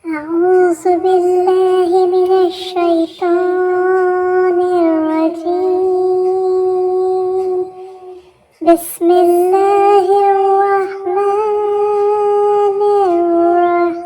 أعوذ بالله من الشيطان الرجيم بسم الله الرحمن الرحيم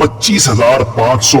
25,500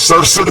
67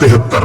73,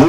2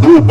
2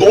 2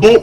2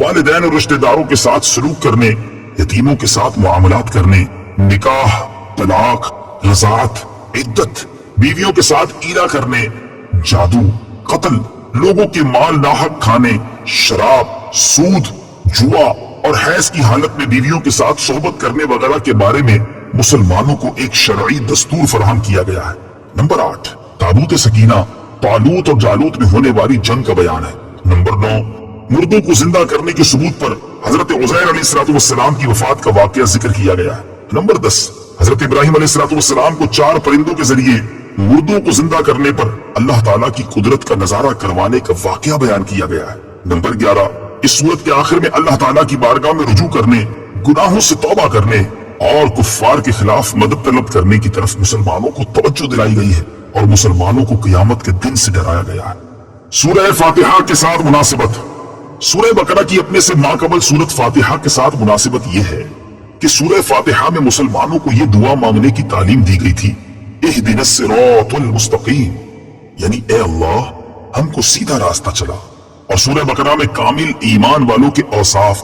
والدین اور رشتہ داروں کے ساتھ سلوک کرنے، یتیموں کے ساتھ معاملات کرنے، نکاح، طلاق، رضاعت، عدت، بیویوں کے ساتھ ایلا کرنے، جادو، قتل، لوگوں کے مال ناحق کھانے، شراب، سود، جوا اور حیض کی حالت میں بیویوں کے ساتھ صحبت کرنے وغیرہ کے بارے میں مسلمانوں کو ایک شرعی دستور فراہم کیا گیا ہے۔ نمبر 8، تابوت سکینہ طالوت اور جالوت میں ہونے والی جنگ کا بیان ہے۔ نمبر 9، مردوں کو زندہ کرنے کے ثبوت پر حضرت عزیر علیہ السلام کی وفات کا واقعہ ذکر کیا گیا ہے۔ نمبر 10، حضرت ابراہیم علیہ السلام کو 4 پرندوں کے ذریعے مردوں کو زندہ کرنے پر اللہ تعالیٰ کی قدرت کا نظارہ کروانے کا واقعہ بیان کیا گیا ہے۔ نمبر 11، اس سورت کے آخر میں اللہ تعالیٰ کی بارگاہ میں رجوع کرنے، گناہوں سے توبہ کرنے اور کفار کے خلاف مدد طلب کرنے کی طرف مسلمانوں کو توجہ دلائی گئی ہے اور مسلمانوں کو قیامت کے دن سے ڈرایا گیا ہے۔ سورہ فاتحہ کے ساتھ مناسبت۔ سورہ بقرہ کی اپنے سے ماقبل سورت فاتحہ کے ساتھ مناسبت یہ ہے کہ سورہ فاتحہ میں مسلمانوں کو یہ دعا مانگنے کی تعلیم دی گئی تھی، اہدنا الصراط المستقیم، یعنی اے اللہ ہم کو سیدھا راستہ چلا۔ اور سورہ بقرہ میں کامل ایمان والوں کے اوصاف،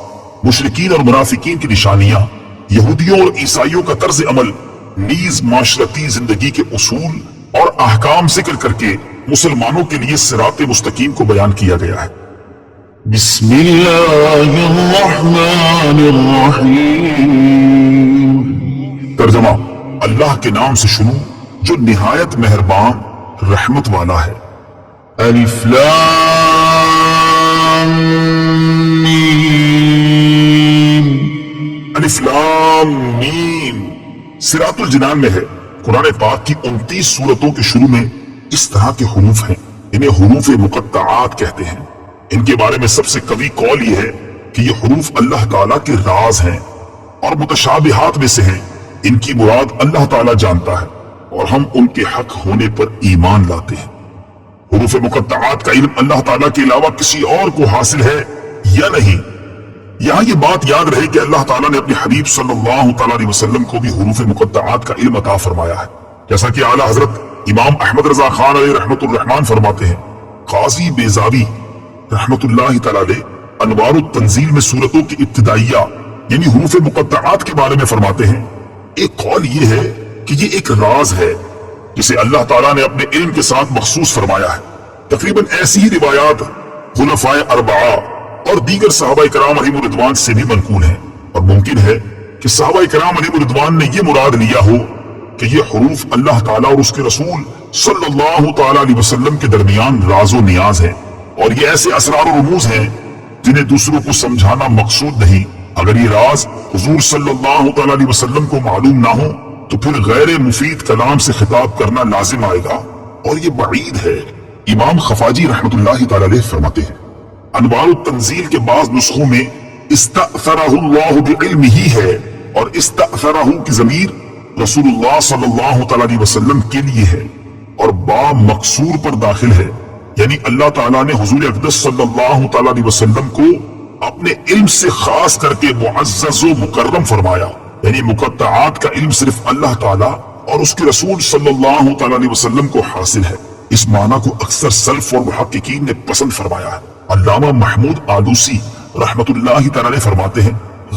مشرکین اور منافقین کی نشانیاں، یہودیوں اور عیسائیوں کا طرز عمل، نیز معاشرتی زندگی کے اصول اور احکام ذکر کر کے مسلمانوں کے لیے صراط مستقیم کو بیان کیا گیا ہے۔ بسم اللہ الرحمن الرحیم۔ ترجمہ، اللہ کے نام سے شروع جو نہایت مہربان رحمت والا ہے۔ الف لام میم۔ الف لام میم صراط الجنان میں ہے۔ قرآن پاک کی 29 سورتوں کے شروع میں اس طرح کے حروف ہیں، انہیں حروف مقطعات کہتے ہیں۔ ان کے بارے میں سب سے قوی قول یہ ہے کہ یہ حروف اللہ تعالیٰ کے راز ہیں اور متشابہات میں سے ہیں۔ ان کی مراد اللہ تعالیٰ جانتا ہے اور ہم ان کے حق ہونے پر ایمان لاتے ہیں۔ حروف مقطعات کا علم اللہ تعالیٰ کے علاوہ کسی اور کو حاصل ہے یا نہیں؟ یہاں یہ بات یاد رہے کہ اللہ تعالیٰ نے اپنے حبیب صلی اللہ تعالیٰ علیہ وسلم کو بھی حروف مقطعات کا علم عطا فرمایا ہے، جیسا کہ اعلیٰ حضرت امام احمد رضا خان علیہ رحمت الرحمن فرماتے ہیں۔ قاضی بیزاوی رحمت اللہ تعالیٰ علیہ انوار التنزیل میں سورتوں کی ابتدائیہ یعنی حروف مقطعات کے بارے میں فرماتے ہیں، ایک قول یہ ہے کہ یہ ایک راز ہے جسے اللہ تعالیٰ نے اپنے علم کے ساتھ مخصوص فرمایا ہے۔ تقریباً ایسی ہی روایات خلفائے اربعہ اور دیگر صحابہ کرام علیہم الرضوان سے بھی منقول ہیں، اور ممکن ہے کہ صحابہ کرام علیہم الرضوان نے یہ مراد لیا ہو کہ یہ حروف اللہ تعالیٰ اور اس کے رسول صلی اللہ تعالیٰ علیہ وسلم کے درمیان راز و نیاز ہیں، اور یہ ایسے اسرار و رموز ہیں جنہیں دوسروں کو سمجھانا مقصود نہیں۔ اگر یہ راز حضور صلی اللہ تعالیٰ علیہ وسلم کو معلوم نہ ہو تو پھر غیر مفید کلام سے خطاب کرنا لازم آئے گا، اور یہ بعید ہے۔ امام خفاجی رحمت اللہ تعالیٰ علیہ فرماتے ہیں، انوار التنزیل کے بعض نسخوں میں استأثرہ اللہ بعلمہ ہے، اور استأثرہ کی ضمیر رسول اللہ صلی اللہ تعالیٰ علیہ وسلم کے لیے ہے اور با مقصور پر داخل ہے، یعنی اللہ تعالیٰ نے حضور اقدس صلی اللہ تعالیٰ علیہ وسلم کو اپنے علم سے خاص کر کے معزز و مکرم فرمایا، یعنی مقطعات کا علم صرف اللہ تعالیٰ اور اس کے رسول صلی اللہ تعالیٰ علیہ وسلم کو حاصل ہے۔ اس معنی کو اکثر سلف اور محققین نے پسند فرمایا ہے۔ علامہ محمود آلوسی رحمت اللہ تعالیٰ نے فرماتے ہیں،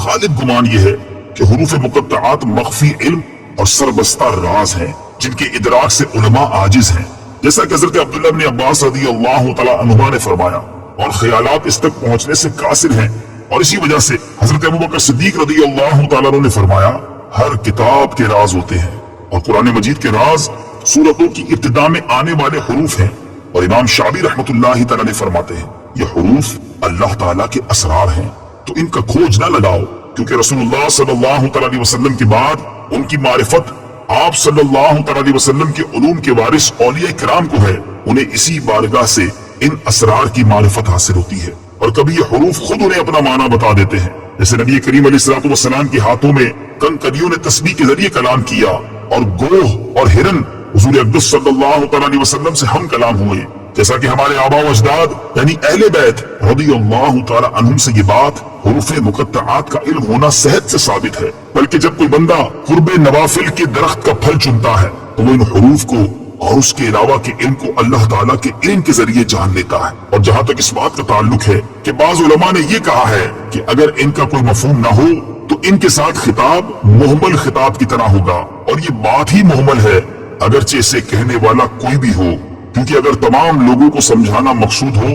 غالب گمان یہ ہے کہ حروف مقطعات مخفی علم اور سربستہ راز ہیں جن کے ادراک سے علماء عاجز ہیں، جیسا کہ حضرت عبداللہ بن عباس رضی اللہ تعالیٰ عنہما نے فرمایا، اور خیالات اس تک پہنچنے سے قاصر ہیں، اور اسی وجہ سے حضرت ابوبکر صدیق رضی اللہ تعالیٰ عنہ نے فرمایا، ہر کتاب کے راز ہوتے ہیں، اور قرآن مجید کے راز سورتوں کی ابتدا میں آنے والے حروف ہیں۔ اور امام شعبی رحمت اللہ تعالیٰ نے فرماتے ہیں، یہ حروف اللہ تعالیٰ کے اسرار ہیں، تو ان کا کھوج نہ لگاؤ، کیونکہ رسول اللہ صلی اللہ تعالیٰ علیہ وسلم کے بعد ان کی معرفت آپ صلی اللہ تعالیٰ علیہ وسلم کے علوم کے وارث اولیاء کرام کو ہے، انہیں اسی بارگاہ سے ان اسرار کی معرفت حاصل ہوتی ہے، اور کبھی یہ حروف خود انہیں اپنا معنی بتا دیتے ہیں، جیسے نبی کریم علیہ السلام کے ہاتھوں میں کنکریوں نے تسبیح کے ذریعے کلام کیا، اور گوہ اور ہرن حضور اقدس صلی اللہ تعالیٰ علیہ وسلم سے ہم کلام ہوئے، جیسا کہ ہمارے آباء و اجداد یعنی اہل بیت رضی اللہ تعالیٰ عنہم سے یہ بات حروف مقطعات کا علم ہونا صحت سے ثابت ہے۔ بلکہ جب کوئی بندہ قرب نوافل کے درخت کا پھل چنتا ہے تو وہ ان حروف کو اور اس کے علاوہ کے علم کو اللہ تعالیٰ کے علم کے ذریعے جان لیتا ہے۔ اور جہاں تک اس بات کا تعلق ہے کہ بعض علماء نے یہ کہا ہے کہ اگر ان کا کوئی مفہوم نہ ہو تو ان کے ساتھ خطاب محمل خطاب کی طرح ہوگا، اور یہ بات ہی محمل ہے اگرچہ اسے کہنے والا کوئی بھی ہو، کیونکہ اگر تمام لوگوں کو سمجھانا مقصود ہو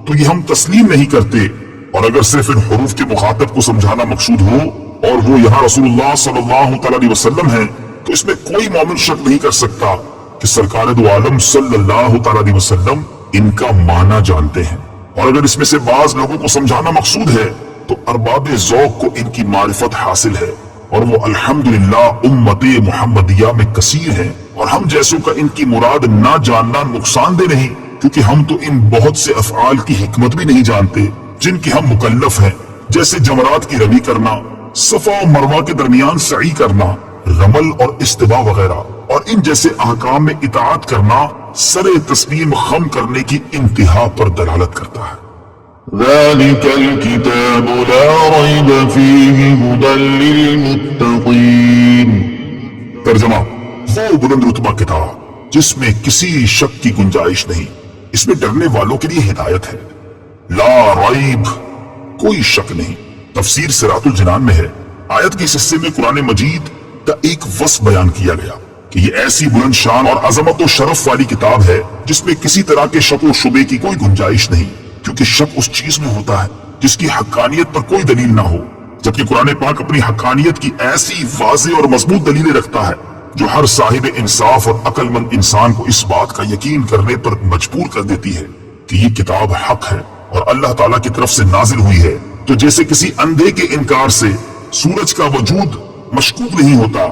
تو یہ ہم تسلیم نہیں کرتے، اور اگر صرف ان حروف کے مخاطب کو سمجھانا مقصود ہو اور وہ یہاں رسول اللہ صلی اللہ تعالی علیہ وسلم ہے، تو اس میں کوئی مومن شک نہیں کر سکتا کہ سرکار دو عالم صلی اللہ تعالی علیہ وسلم ان کا معنی جانتے ہیں۔ اور اگر اس میں سے بعض لوگوں کو سمجھانا مقصود ہے تو ارباب ذوق کو ان کی معرفت حاصل ہے، اور وہ الحمدللہ امت محمدیہ میں کثیر ہیں، اور ہم جیسوں کا ان کی مراد نہ جاننا نقصان دہ نہیں، کیونکہ ہم تو ان بہت سے افعال کی حکمت بھی نہیں جانتے جن کی ہم مکلف ہیں، جیسے جمرات کی رمی کرنا، صفا و مروہ کے درمیان سعی کرنا، رمل اور استوا وغیرہ، اور ان جیسے احکام میں اطاعت کرنا سر تسلیم خم کرنے کی انتہا پر دلالت کرتا ہے۔ ذلك الكتاب لا ريب فيه هدى للمتقين۔ ترجمہ: وہ بلند رتبہ کتاب جس میں کسی شک کی گنجائش نہیں، اس میں ڈرنے والوں کے لیے ہدایت ہے۔ لا ریب، کوئی شک نہیں۔ تفسیر صراط الجنان میں ہے، آیت کے اس حصے میں قرآن مجید کا ایک وصف بیان کیا گیا کہ یہ ایسی بلند شان اور عظمت و شرف والی کتاب ہے جس میں کسی طرح کے شک و شبے کی کوئی گنجائش نہیں، کیونکہ شک اس چیز میں ہوتا ہے جس کی حقانیت پر کوئی دلیل نہ ہو، جبکہ قرآن پاک اپنی حقانیت کی ایسی واضح اور مضبوط دلیلیں رکھتا ہے جو ہر صاحب انصاف اور عقل مند انسان کو اس بات کا یقین کرنے پر مجبور کر دیتی ہے کہ یہ کتاب حق ہے اور اللہ تعالیٰ کی طرف سے نازل ہوئی ہے۔ تو جیسے کسی اندھے کے انکار سے سورج کا وجود مشکوک نہیں ہوتا،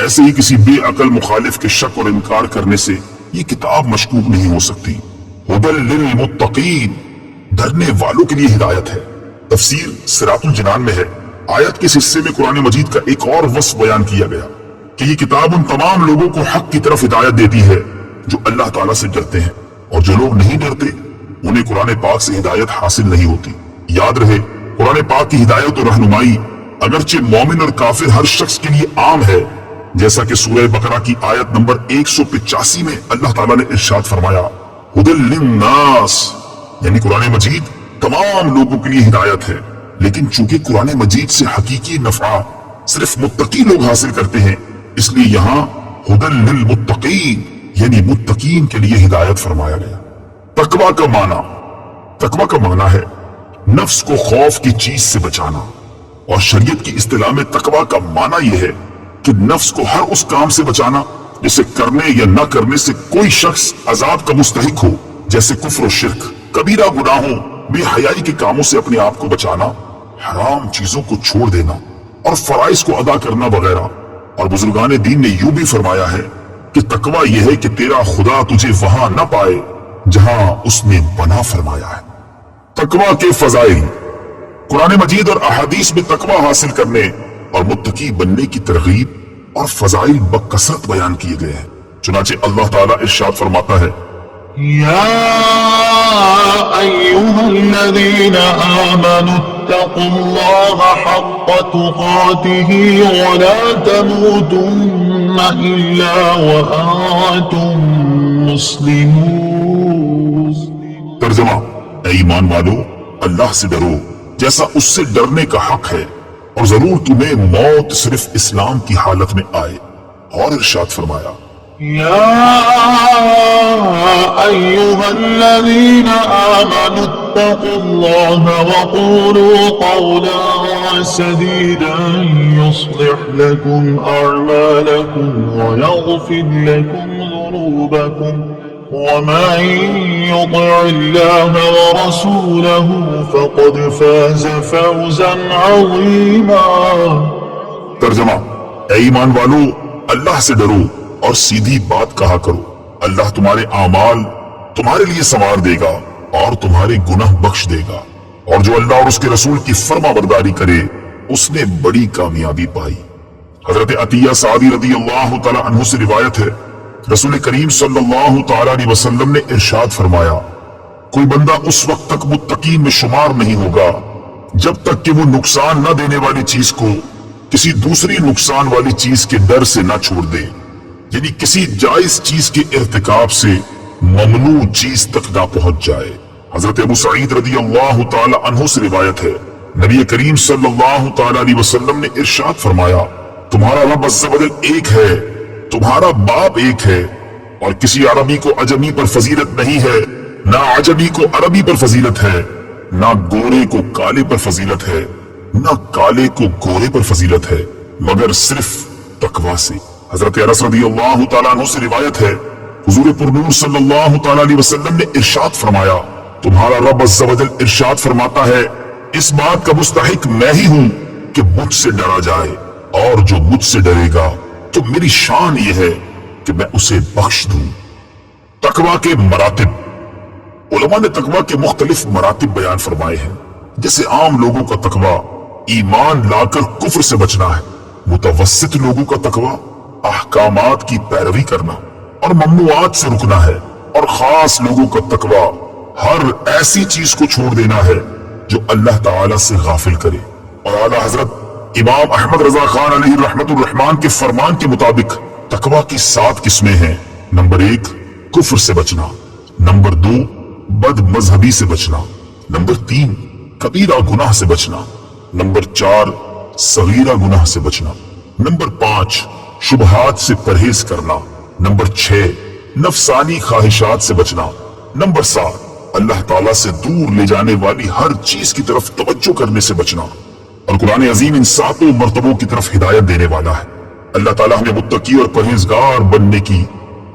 ایسے ہی کسی بے عقل مخالف کے شک اور انکار کرنے سے یہ کتاب مشکوک نہیں ہو سکتی۔ ہدی للمتقین، ڈرنے والوں کے لیے ہدایت ہے۔ تفسیر صراط الجنان میں ہے، آیت کے اس حصے میں قرآن مجید کا ایک اور وصف بیان کیا گیا کہ یہ کتاب ان تمام لوگوں کو حق کی طرف ہدایت دیتی ہے جو اللہ تعالیٰ سے ڈرتے ہیں، اور جو لوگ نہیں ڈرتے انہیں قرآن پاک سے ہدایت حاصل نہیں ہوتی۔ یاد رہے، قرآن پاک کی ہدایت اور رہنمائی اگرچہ مومن اور کافر ہر شخص کے لیے عام ہے، جیسا کہ سورہ بقرہ کی آیت نمبر 185 میں اللہ تعالیٰ نے ارشاد فرمایا، ہدی للناس، یعنی قرآن مجید تمام لوگوں کے لیے ہدایت ہے، لیکن چونکہ قرآن مجید سے حقیقی نفع صرف متقی لوگ حاصل کرتے ہیں، اس لیے یہاں ہدی للمتقین یعنی متقین کے لیے ہدایت فرمایا گیا۔ تقویٰ کا معنی ہے نفس کو خوف کی چیز سے بچانا، اور شریعت کی اصطلاح میں تقویٰ کا معنی یہ ہے کہ نفس کو ہر اس کام سے بچانا جسے کرنے یا نہ کرنے سے کوئی شخص عذاب کا مستحق ہو، جیسے کفر و شرک، کبیرہ گناہوں، بے حیائی کے کاموں سے اپنے آپ کو بچانا، حرام چیزوں کو چھوڑ دینا اور فرائض کو ادا کرنا وغیرہ۔ اور بزرگان دین نے یوں بھی فرمایا ہے کہ تقویٰ یہ ہے کہ تیرا خدا تجھے وہاں نہ پائے جہاں اس نے بنا فرمایا ہے۔ تقویٰ کے فضائل، قرآن مجید اور احادیث میں تقویٰ حاصل کرنے اور متقی بننے کی ترغیب اور فضائل بکثرت بیان کیے گئے ہیں۔ چنانچہ اللہ تعالیٰ ارشاد فرماتا ہے، يا أيها الذين آمنوا اتقوا الله حق تقاته ولا تموتن إلا وأنتم مسلمون۔ ترجمہ: اے ایمان والو، اللہ سے ڈرو جیسا اس سے ڈرنے کا حق ہے، اور ضرور تمہیں موت صرف اسلام کی حالت میں آئے۔ اور ارشاد فرمایا، يا أيها الذين آمنوا اتقوا الله وقولوا قولا سديدا يصلح لكم أعمالكم ويغفر لكم ذنوبكم ومن يطع الله ورسوله فقد فاز فوزا عظيما۔ ترجمہ: اے ایمان والو، اللہ سے ڈرو اور سیدھی بات کہا کرو، اللہ تمہارے اعمال تمہارے لیے سنوار دے گا اور تمہارے گناہ بخش دے گا، اور جو اللہ اور اس کے رسول کی فرما برداری کرے اس نے بڑی کامیابی پائی۔ حضرت عطیہ سعدی رضی اللہ تعالی عنہ سے روایت ہے، رسول کریم صلی اللہ تعالی علیہ وسلم نے ارشاد فرمایا، کوئی بندہ اس وقت تک متقین میں شمار نہیں ہوگا جب تک کہ وہ نقصان نہ دینے والی چیز کو کسی دوسری نقصان والی چیز کے ڈر سے نہ چھوڑ دے، یعنی کسی جائز چیز کے ارتکاب سے ممنوع چیز تک نہ پہنچ جائے۔ حضرت ابو سعید رضی اللہ تعالی عنہ سے روایت ہے، نبی کریم صلی اللہ تعالی علیہ وسلم نے ارشاد فرمایا، تمہارا رب عز و جل ایک ہے، تمہارا باپ ایک ہے، اور کسی عربی کو عجمی پر فضیلت نہیں ہے، نہ عجمی کو عربی پر فضیلت ہے، نہ گورے کو کالے پر فضیلت ہے، نہ کالے کو گورے پر فضیلت ہے، مگر صرف تقوی سے۔ حضرت انس رضی اللہ تعالیٰ عنہ سے روایت ہے، حضور پرنور صلی اللہ تعالیٰ علیہ وسلم نے ارشاد فرمایا، تمہارا رب عز و جل ارشاد فرماتا ہے، اس بات کا مستحق میں ہی ہوں کہ مجھ سے ڈرا جائے، اور جو مجھ سے ڈرے گا تو میری شان یہ ہے کہ میں اسے بخش دوں۔ تقوی کے مراتب۔ علماء نے تقوی کے مختلف مراتب بیان فرمائے ہیں، جیسے عام لوگوں کا تقوی ایمان لا کر کفر سے بچنا ہے، متوسط لوگوں کا تقوی احکامات کی پیروی کرنا اور ممنوعات سے رکنا ہے، اور خاص لوگوں کا تقوی ہر ایسی چیز کو چھوڑ دینا ہے جو اللہ تعالی سے غافل کرے۔ اور اعلیٰ حضرت امام احمد رضا خان علیہ رحمت الرحمان کے فرمان کے مطابق تقوی کی 7 قسمیں ہیں۔ نمبر 1 کفر سے بچنا، نمبر 2 بد مذہبی سے بچنا، نمبر 3 کبیرہ گناہ سے بچنا، نمبر 4 صغیرہ گناہ سے بچنا، نمبر 5 شبہات سے پرہیز کرنا، نمبر 6 نفسانی خواہشات سے بچنا، نمبر 7 اللہ تعالیٰ سے دور لے جانے والی ہر چیز کی طرف توجہ کرنے سے بچنا۔ اور قرآن عظیم ان 7 مرتبوں کی طرف ہدایت دینے والا ہے۔ اللہ تعالیٰ ہمیں متقی اور پرہیزگار بننے کی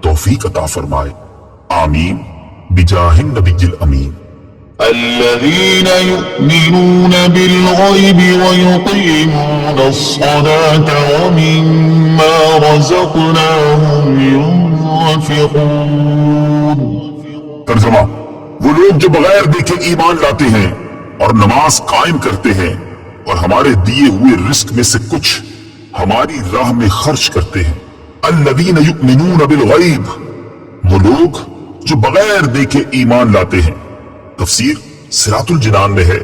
توفیق عطا فرمائے، آمین بجاہ النبی الامین۔ الذين يؤمنون بالغيب ويقيمون الصلاة ومما رزقناهم ينفقون۔ ترجمہ، وہ لوگ جو بغیر دیکھے ایمان لاتے ہیں اور نماز قائم کرتے ہیں اور ہمارے دیے ہوئے رزق میں سے کچھ ہماری راہ میں خرچ کرتے ہیں۔ الذین یؤمنون بالغیب، وہ لوگ جو بغیر دیکھے ایمان لاتے ہیں۔ تفسیر صراط الجنان میں ہے،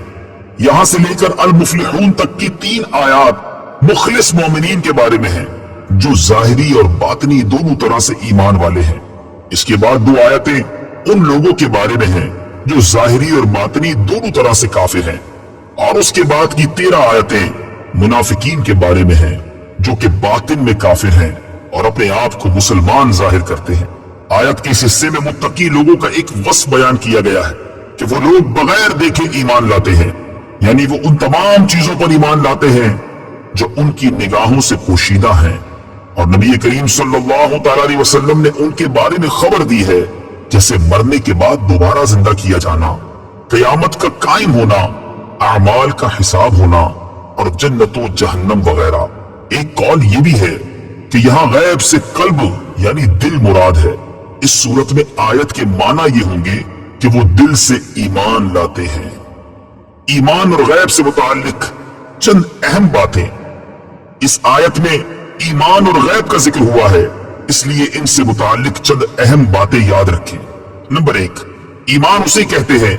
یہاں سے لے کر المفلحون تک کی 3 آیات مخلص مومنین کے بارے میں ہیں، جو ظاہری اور باطنی دونوں طرح سے ایمان والے ہیں۔ اس کے بعد 2 آیتیں ان لوگوں کے بارے میں ہیں جو ظاہری اور باطنی دونوں طرح سے کافر ہیں، اور اس کے بعد کی 13 آیتیں منافقین کے بارے میں ہیں جو کہ باطن میں کافر ہیں اور اپنے آپ کو مسلمان ظاہر کرتے ہیں۔ آیت کے اس حصے میں متقی لوگوں کا ایک وصف بیان کیا گیا ہے کہ وہ لوگ بغیر دیکھے ایمان لاتے ہیں، یعنی وہ ان تمام چیزوں پر ایمان لاتے ہیں جو ان کی نگاہوں سے پوشیدہ ہیں، اور نبی کریم صلی اللہ تعالی علیہ وسلم نے ان کے بارے میں خبر دی ہے، جیسے مرنے کے بعد دوبارہ زندہ کیا جانا، قیامت کا قائم ہونا، اعمال کا حساب ہونا، اور جنت و جہنم وغیرہ۔ ایک قول یہ بھی ہے کہ یہاں غیب سے قلب یعنی دل مراد ہے۔ اس صورت میں آیت کے معنی یہ ہوں گے کہ وہ دل سے ایمان لاتے ہیں۔ ایمان اور غیب سے متعلق چند اہم باتیں۔ اس آیت میں ایمان اور غیب کا ذکر ہوا ہے، اس لیے ان سے متعلق چند اہم باتیں یاد رکھیں۔ نمبر 1، ایمان اسے کہتے ہیں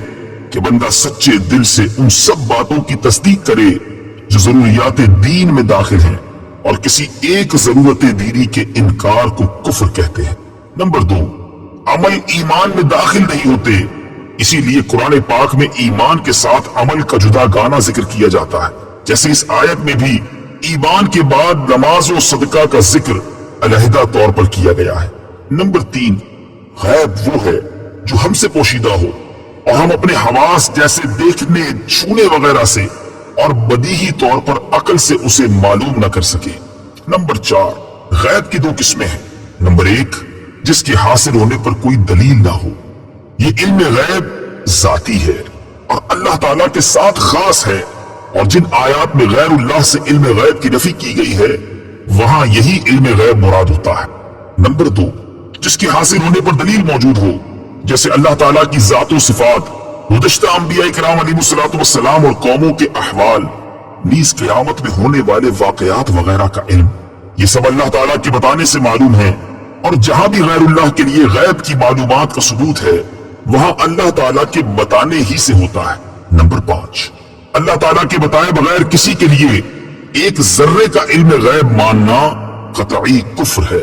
کہ بندہ سچے دل سے ان سب باتوں کی تصدیق کرے جو ضروریات دین میں داخل ہیں، اور کسی ایک ضرورت دینی کے انکار کو کفر کہتے ہیں۔ نمبر 2، عمل ایمان میں داخل نہیں ہوتے، اسی لیے قرآن پاک میں ایمان کے ساتھ عمل کا جدا گانا ذکر کیا جاتا ہے، جیسے اس آیت میں بھی ایمان کے بعد نماز و صدقہ کا ذکر علیحدہ طور پر کیا گیا ہے۔ نمبر 3، غیب وہ ہے جو ہم سے پوشیدہ ہو اور ہم اپنے حواس جیسے دیکھنے، چھونے وغیرہ سے اور بدیہی طور پر عقل سے اسے معلوم نہ کر سکے۔ نمبر 4، غیب کی 2 قسمیں ہیں۔ نمبر 1، جس کے حاصل ہونے پر کوئی دلیل نہ ہو، یہ علم غیب ذاتی ہے اور اللہ تعالیٰ کے ساتھ خاص ہے، اور جن آیات میں غیر اللہ سے علم غیب کی نفی کی گئی ہے وہاں یہی علم غیب مراد ہوتا ہے۔ نمبر 2، جس کے حاصل ہونے پر دلیل موجود ہو، جیسے اللہ تعالیٰ کی ذات و صفات، گزشتہ انبیاء کرام علیہ السلام اور قوموں کے احوال، نیز قیامت میں ہونے والے واقعات وغیرہ کا علم، یہ سب اللہ تعالیٰ کے بتانے سے معلوم ہے، اور جہاں بھی غیر اللہ کے لیے غیب کی معلومات کا ثبوت ہے وہاں اللہ تعالیٰ کے بتانے ہی سے ہوتا ہے۔ نمبر 5، اللہ تعالیٰ کے بتائے بغیر کسی کے لیے ایک ذرے کا علم غیب ماننا قطعی کفر ہے۔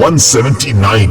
179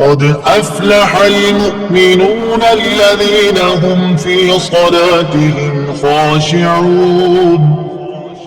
قد أفلح المؤمنون الذين هم في صلاتهم خاشعون।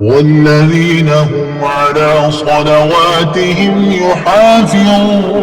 والذين هم على صلواتهم يحافظون।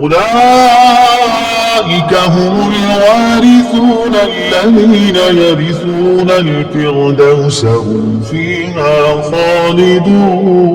أولئك هم الوارثون الذين يرثون الفردوس هم فيها خالدون।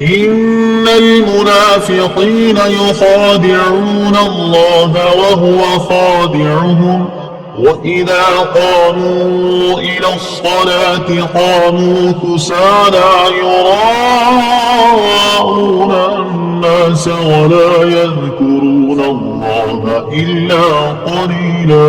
إن المنافقين يخادعون الله وهو خادعهم وإذا قاموا إلى الصلاة قاموا كسالى يراءون الناس ولا يذكرون الله إلا قليلا۔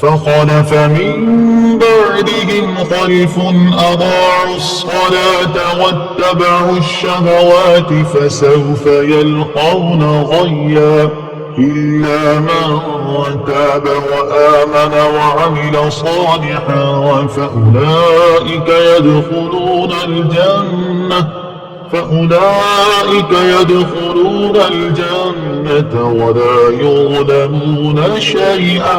فخلف من بعدهم خلف أضاعوا الصلاة واتبعوا الشهوات فسوف يلقون غيا إلا من تاب وآمن وعمل صالحا فأولئك يدخلون الجنة ولا يظلمون شيئا۔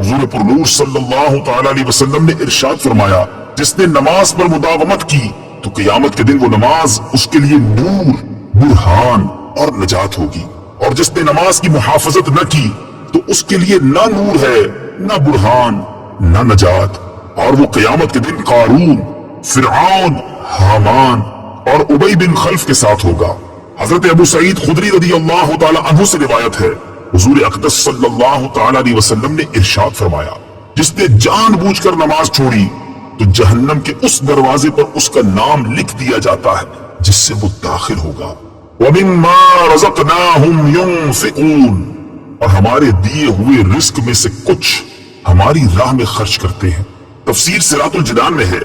حضور پرنور صلی اللہ تعالی علیہ وسلم نے ارشاد فرمایا جس نے نماز پر مداومت کی تو قیامت کے دن وہ نماز اس کے لیے نور، برہان اور نجات ہوگی، اور جس نے نماز کی محافظت نہ کی تو اس کے لیے نہ نور ہے، نہ برہان، نہ نجات، اور وہ قیامت کے دن قارون، فرعون، حامان اور ابی بن خلف کے ساتھ ہوگا۔ حضرت ابو سعید خدری رضی اللہ تعالی عنہ سے روایت ہے، حضور اقدس صلی اللہ تعالی علیہ وسلم نے ارشاد فرمایا جس نے جان بوجھ کر نماز چھوڑی تو جہنم کے اس دروازے پر اس کا نام لکھ دیا جاتا ہے جس سے وہ داخل ہوگا۔ وَمِمَّا رَزَقْنَاهُمْ يُنْفِقُونَ، اور ہمارے دیے ہوئے رزق میں سے کچھ ہماری راہ میں خرچ کرتے ہیں۔ تفسیر صراط الجنان میں ہے،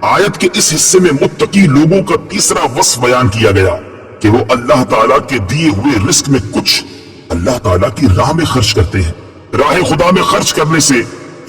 آیت کے اس حصے میں متقی لوگوں کا تیسرا وصف بیان کیا گیا کہ وہ اللہ تعالیٰ کے دیے ہوئے رزق میں کچھ اللہ تعالیٰ کی راہ میں خرچ کرتے ہیں۔ راہ خدا میں خرچ کرنے سے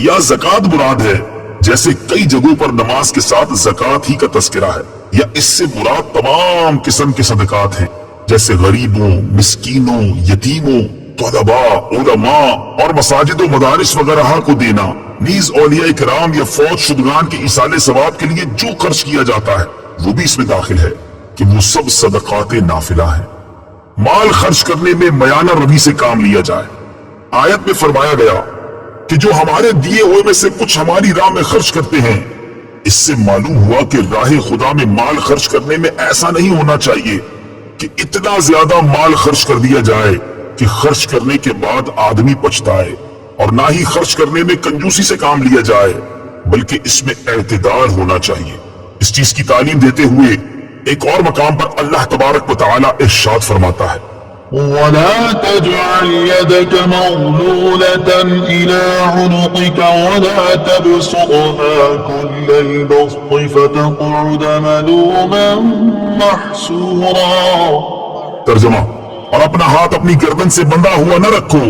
یا زکوٰۃ مراد ہے، جیسے کئی جگہوں پر نماز کے ساتھ زکوٰۃ ہی کا تذکرہ ہے، یا اس سے مراد تمام قسم کے صدقات ہیں جیسے غریبوں، مسکینوں، یتیموں، طلباء، علماء اور مساجد و مدارس وغیرہ کو دینا، نیز اولیاء کرام یا فوت شدگان کے ایصال ثواب کے لیے جو خرچ کیا جاتا ہے وہ بھی اس میں داخل ہے کہ وہ سب صدقات نافلہ ہیں۔ مال خرچ کرنے میں میانہ روی سے کام لیا جائے۔ آیت میں فرمایا گیا کہ جو ہمارے دیے ہوئے میں سے کچھ ہماری راہ میں خرچ کرتے ہیں، اس سے معلوم ہوا کہ راہ خدا میں مال خرچ کرنے میں ایسا نہیں ہونا چاہیے کہ اتنا زیادہ مال خرچ کر دیا جائے کہ خرچ کرنے کے بعد آدمی پچھتائے، اور نہ ہی خرچ کرنے میں کنجوسی سے کام لیا جائے، بلکہ اس میں اعتدال ہونا چاہیے۔ اس چیز کی تعلیم دیتے ہوئے ایک اور مقام پر اللہ تبارک و تعالی ارشاد فرماتا ہے، ولا تجعل يدك مغلولة إلى عنقك ولا تبسطها كل البسط فتقعد ملوما محسورا۔ ترجمہ، اور اپنا ہاتھ اپنی گردن سے بندھا ہوا نہ رکھو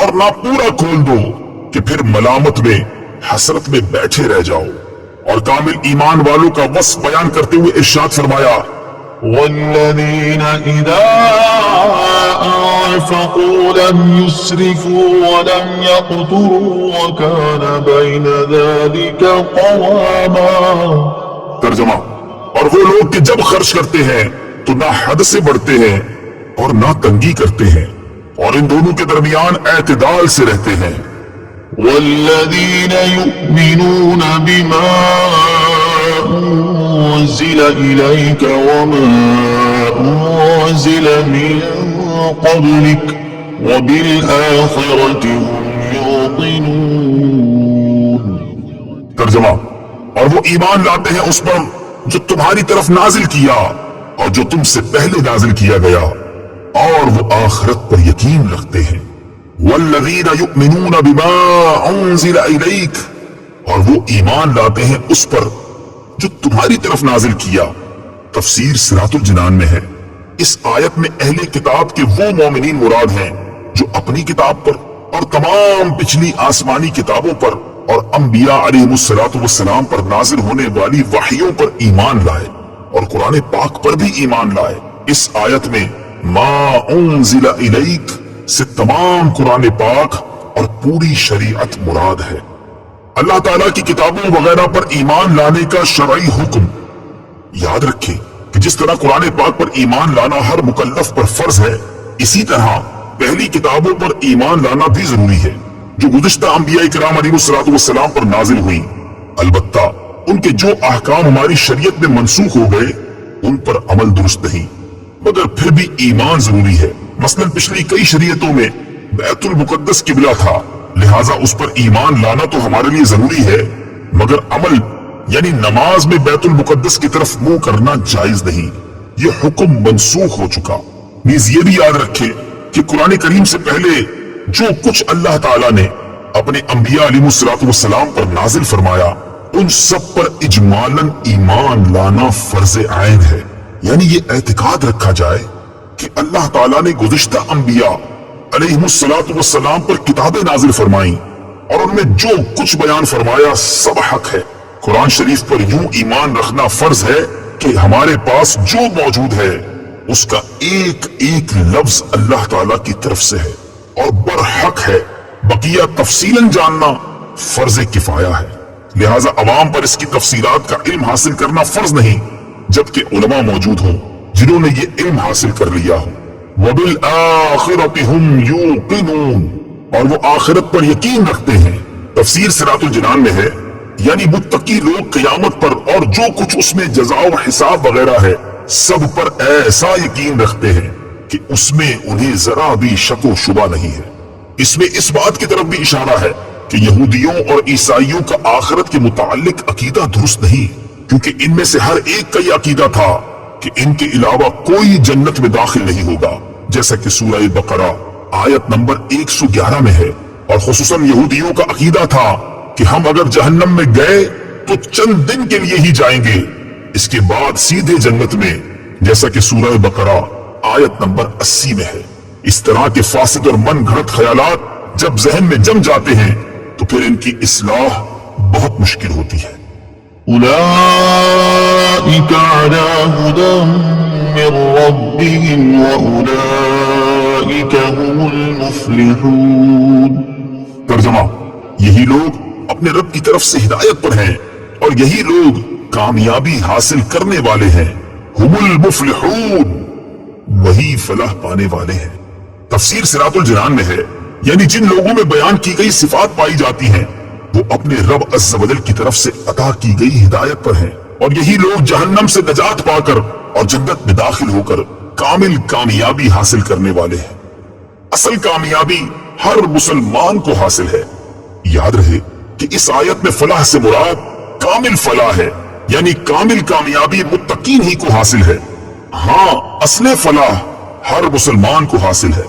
اور نہ پورا کھول دو کہ پھر ملامت میں، حسرت میں بیٹھے رہ جاؤ۔ اور کامل ایمان والوں کا وصف بیان کرتے ہوئے ارشاد فرمایا، والذين إذا أنفقوا لم يسرفوا ولم يقتروا وكان بين ذلك قواما۔ ترجمہ، اور وہ لوگ کہ جب خرچ کرتے ہیں تو نہ حد سے بڑھتے ہیں اور نہ تنگی کرتے ہیں، اور ان دونوں کے درمیان اعتدال سے رہتے ہیں۔ والذين يؤمنون بما أنزل إليك وما أنزل من قبلك وبالآخرة هم يوقنون۔ ترجمہ، اور وہ ایمان لاتے ہیں اس پر جو تمہاری طرف نازل کیا اور جو تم سے پہلے نازل کیا گیا، اور وہ آخرت پر یقین رکھتے ہیں۔ والذین یؤمنون بما انزل الیک، اور وہ ایمان لاتے ہیں اس پر جو تمہاری طرف نازل کیا۔ تفسیر صراط الجنان میں ہے، اس آیت میں اہل کتاب کے وہ مومنین مراد ہیں جو اپنی کتاب پر اور تمام پچھلی آسمانی کتابوں پر اور انبیاء علیہ السلام پر نازل ہونے والی وحیوں پر ایمان لائے اور قرآن پاک پر بھی ایمان لائے۔ اس آیت میں ما انزل الیک سے تمام قرآن پاک اور پوری شریعت مراد ہے۔ اللہ تعالیٰ کی کتابوں وغیرہ پر ایمان لانے کا شرعی حکم یاد رکھیں کہ جس طرح قرآن پاک پر ایمان لانا ہر مکلف پر فرض ہے، اسی طرح پہلی کتابوں پر ایمان لانا بھی ضروری ہے جو گزشتہ انبیاء کرام علیہ السلام پر نازل ہوئی۔ البتہ ان کے جو احکام ہماری شریعت میں منسوخ ہو گئے ان پر عمل درست نہیں، مگر پھر بھی ایمان ضروری ہے۔ مثلا پچھلی کئی شریعتوں میں بیت المقدس قبلہ تھا، لہٰذا اس پر ایمان لانا تو ہمارے لیے ضروری ہے، مگر عمل یعنی نماز میں بیت المقدس کی طرف منہ کرنا جائز نہیں، یہ حکم منسوخ ہو چکا۔ نیز یہ بھی یاد رکھے کہ قرآن کریم سے پہلے جو کچھ اللہ تعالیٰ نے اپنے انبیاء علیہ السلام پر نازل فرمایا ان سب پر اجمالاً ایمان لانا فرض عین ہے، یعنی یہ اعتقاد رکھا جائے کہ اللہ تعالیٰ نے گزشتہ انبیاء علیہ السلام پر کتابیں نازل فرمائیں اور ان میں جو کچھ بیان فرمایا سب حق ہے۔ قرآن شریف پر یوں ایمان رکھنا فرض ہے کہ ہمارے پاس جو موجود ہے اس کا ایک ایک لفظ اللہ تعالیٰ کی طرف سے ہے اور برحق ہے، بقیہ تفصیلاً جاننا فرض کفایہ ہے، لہذا عوام پر اس کی تفصیلات کا علم حاصل کرنا فرض نہیں، جبکہ علماء موجود ہوں جنہوں نے یہ علم حاصل کر لیا ہو۔ وَبِالْآخِرَةِ هُمْ يُوقِنُونَ، اور وہ آخرت پر یقین رکھتے ہیں۔ تفسیر صراط الجنان میں ہے، یعنی متقی لوگ قیامت پر اور جو کچھ اس میں جزا و حساب وغیرہ ہے سب پر ایسا یقین رکھتے ہیں کہ اس میں انہیں ذرا بھی شک و شبہ نہیں ہے۔ اس میں اس بات کی طرف بھی اشارہ ہے کہ یہودیوں اور عیسائیوں کا آخرت کے متعلق عقیدہ درست نہیں، کیونکہ ان میں سے ہر ایک کا یہ عقیدہ تھا کہ ان کے علاوہ کوئی جنت میں داخل نہیں ہوگا، جیسا کہ سورہ بقرہ آیت نمبر 111 میں ہے۔ اور خصوصاً یہودیوں کا عقیدہ تھا کہ ہم اگر جہنم میں گئے تو چند دن کے لیے ہی جائیں گے، اس کے بعد سیدھے جنت میں، جیسا کہ سورہ بقرہ آیت نمبر 80 میں ہے۔ اس طرح کے فاسد اور من گھڑت خیالات جب ذہن میں جم جاتے ہیں تو پھر ان کی اصلاح بہت مشکل ہوتی ہے۔ أولئك على هدى من ربهم وأولئك هم المفلحون۔ ترجمہ، یہی لوگ اپنے رب کی طرف سے ہدایت پر ہیں اور یہی لوگ کامیابی حاصل کرنے والے ہیں۔ ہم المفلحون، وہی فلاح پانے والے ہیں۔ تفسیر صراط الجنان میں ہے، یعنی جن لوگوں میں بیان کی گئی صفات پائی جاتی ہیں وہ اپنے رب عز و جل کی طرف سے عطا کی گئی ہدایت پر ہیں، اور یہی لوگ جہنم سے نجات پا کر اور جنت میں داخل ہو کر کامل کامیابی حاصل کرنے والے ہیں۔ اصل کامیابی ہر مسلمان کو حاصل ہے۔ یاد رہے کہ اس آیت میں فلاح سے مراد کامل فلاح ہے، یعنی کامل کامیابی متقین ہی کو حاصل ہے۔ ہاں، اصل فلاح ہر مسلمان کو حاصل ہے،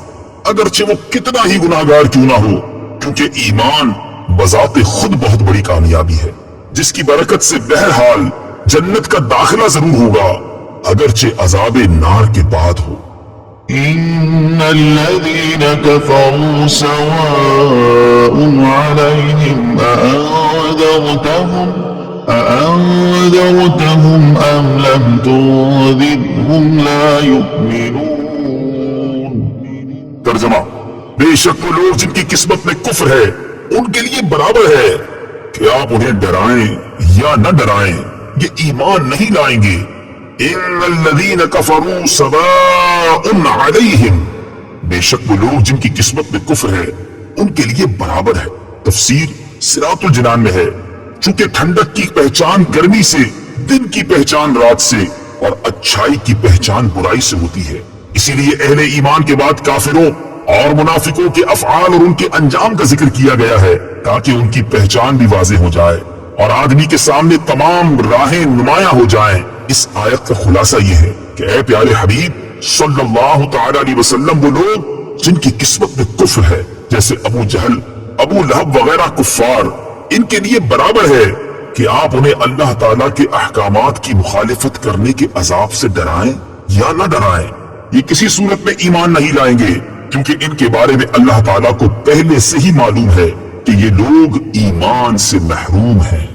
اگرچہ وہ کتنا ہی گناہگار کیوں نہ ہو، کیونکہ ایمان بذات خود بہت بڑی کامیابی ہے، جس کی برکت سے بہرحال جنت کا داخلہ ضرور ہوگا، اگرچہ عذاب نار کے بعد ہو۔ إن الذين كفروا سواء عليهم أأنذرتهم أم لم تنذرهم لا يؤمنون۔ ترجمہ، بے شک وہ لوگ جن کی قسمت میں کفر ہے ان کے لیے برابر ہے کہ آپ انہیں ڈرائیں یا نہ ڈرائیں، یہ ایمان نہیں لائیں گے۔ ان الذین کفروا سواء علیہم، بے شک وہ لوگ جن کی قسمت میں کفر ہے ان کے لیے برابر ہے۔ تفسیر صراط الجنان میں ہے، چونکہ ٹھنڈک کی پہچان گرمی سے، دن کی پہچان رات سے، اور اچھائی کی پہچان برائی سے ہوتی ہے، اسی لیے اہل ایمان کے بعد کافروں اور منافقوں کے افعال اور ان کے انجام کا ذکر کیا گیا ہے تاکہ ان کی پہچان بھی واضح ہو جائے اور آدمی کے سامنے تمام راہیں نمایاں ہو جائیں۔ اس آیت کا خلاصہ یہ ہے کہ اے پیارے حبیب صلی اللہ تعالی علیہ وسلم، وہ لوگ جن کی قسمت میں کفر ہے جیسے ابو جہل، ابو لہب وغیرہ کفار، ان کے لیے برابر ہے کہ آپ انہیں اللہ تعالیٰ کے احکامات کی مخالفت کرنے کے عذاب سے ڈرائیں یا نہ ڈرائیں، یہ کسی صورت میں ایمان نہیں لائیں گے، کیونکہ ان کے بارے میں اللہ تعالیٰ کو پہلے سے ہی معلوم ہے کہ یہ لوگ ایمان سے محروم ہیں۔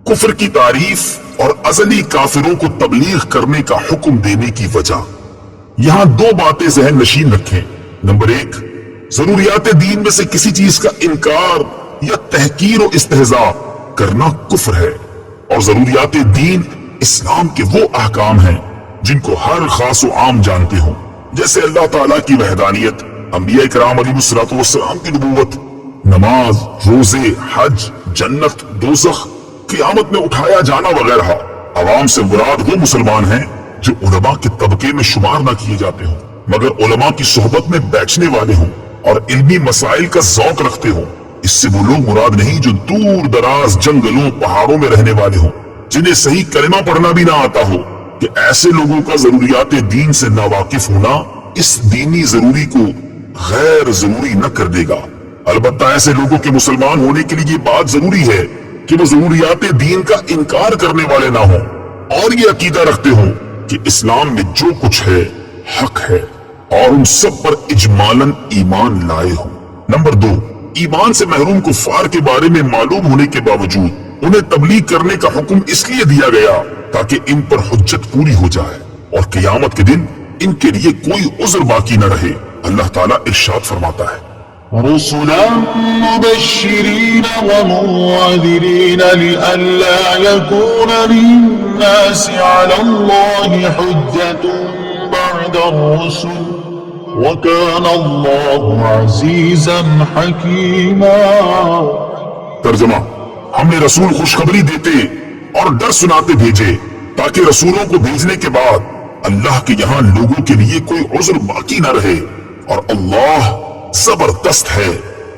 کفر کی تعریف اور ازلی کافروں کو تبلیغ کرنے کا حکم دینے کی وجہ، یہاں دو باتیں ذہن نشین رکھیں۔ نمبر ایک، ضروریات دین میں سے کسی چیز کا انکار یا تحقیر و استہزاء کرنا کفر ہے، اور ضروریات دین اسلام کے وہ احکام ہیں جن کو ہر خاص و عام جانتے ہوں، جیسے اللہ تعالیٰ کی وحدانیت، انبیاء کرام علیہ السلام کی نبوت، نماز، روزے، حج، جنت، دوزخ، قیامت میں اٹھایا جانا وغیرہ۔ عوام سے مراد وہ مسلمان ہیں جو علماء کے طبقے میں شمار نہ کیے جاتے ہوں، مگر علماء کی صحبت میں بیٹھنے والے ہوں اور علمی مسائل کا ذوق رکھتے ہوں۔ اس سے وہ لوگ مراد نہیں جو دور دراز جنگلوں پہاڑوں میں رہنے والے ہوں، جنہیں صحیح کلمہ پڑھنا بھی نہ آتا ہو، کہ ایسے لوگوں کا ضروریات دین سے ناواقف ہونا اس دینی ضروری کو غیر ضروری نہ کر دے گا۔ البتہ ایسے لوگوں کے مسلمان ہونے کے لیے یہ بات ضروری ہے کہ وہ ضروریات دین کا انکار کرنے والے نہ ہوں اور یہ عقیدہ رکھتے ہوں کہ اسلام میں جو کچھ ہے حق ہے، اور ان سب پر اجمالاً ایمان لائے ہوں۔ نمبر دو، ایمان سے محروم کفار کے بارے میں معلوم ہونے کے باوجود انہیں تبلیغ کرنے کا حکم اس لیے دیا گیا تاکہ ان پر حجت پوری ہو جائے اور قیامت کے دن ان کے لیے کوئی عذر باقی نہ رہے۔ اللہ تعالیٰ ارشاد فرماتا ہے، رسلا مبشرين ومنذرين لئلا يكون للناس على الله حجة بعد الرسل وكان الله عزيزا حكيما. ترجمہ: ہم نے رسول خوشخبری دیتے اور ڈر سناتے بھیجے تاکہ رسولوں کو بھیجنے کے بعد اللہ کے یہاں لوگوں کے لیے کوئی عذر باقی نہ رہے، اور اللہ زبردست ہے،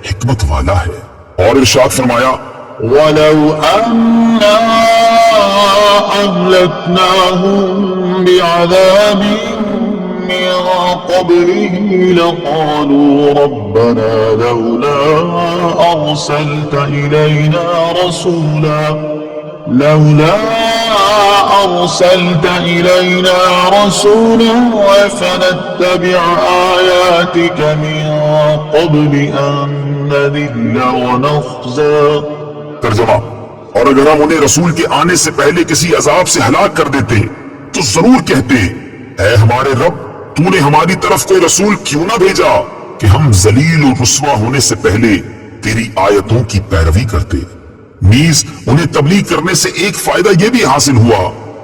حکمت والا ہے. اور ارشاد فرمایا: ولو أنا أهلكناهم بعذاب من قبله لقالوا ربنا لولا أرسلت إلينا رسولا فنتبع آياتك من قبل أن نذل ونخزى. ترجمہ: اور اگر ہم انہیں رسول کے آنے سے پہلے کسی عذاب سے ہلاک کر دیتے تو ضرور کہتے: اے ہمارے رب، تو نے ہماری طرف کوئی رسول کیوں نہ بھیجا کہ ہم ذلیل و رسوا ہونے سے پہلے تیری آیتوں کی پیروی کرتے. نیز انہیں تبلیغ کرنے سے ایک فائدہ یہ بھی حاصل ہوا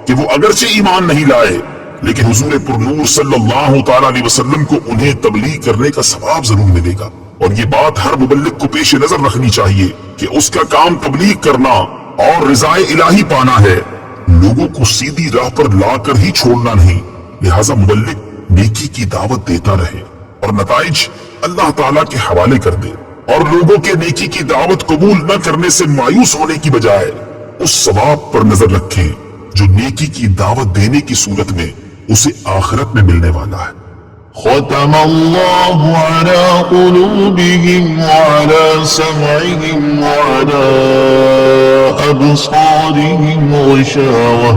کہ وہ اگرچہ ایمان نہیں لائے لیکن حضور پر نور صلی اللہ تعالیٰ علیہ وسلم کو انہیں تبلیغ کرنے کا ثواب ضرور ملے گا. اور یہ بات ہر مبلغ کو پیش نظر رکھنی چاہیے کہ اس کا کام تبلیغ کرنا اور رضائے الہی پانا ہے، لوگوں کو سیدھی راہ پر لا کر ہی چھوڑنا نہیں. لہذا مبلغ نیکی کی دعوت دیتا رہے اور نتائج اللہ تعالیٰ کے حوالے کر دے، اور لوگوں کے نیکی کی دعوت قبول نہ کرنے سے مایوس ہونے کی بجائے اس ثواب پر نظر رکھے جو نیکی کی دعوت دینے کی صورت میں اسے آخرت میں ملنے والا ہے. ختم الله على قلوبهم وعلى سمعهم وعلى أبصارهم غشاوة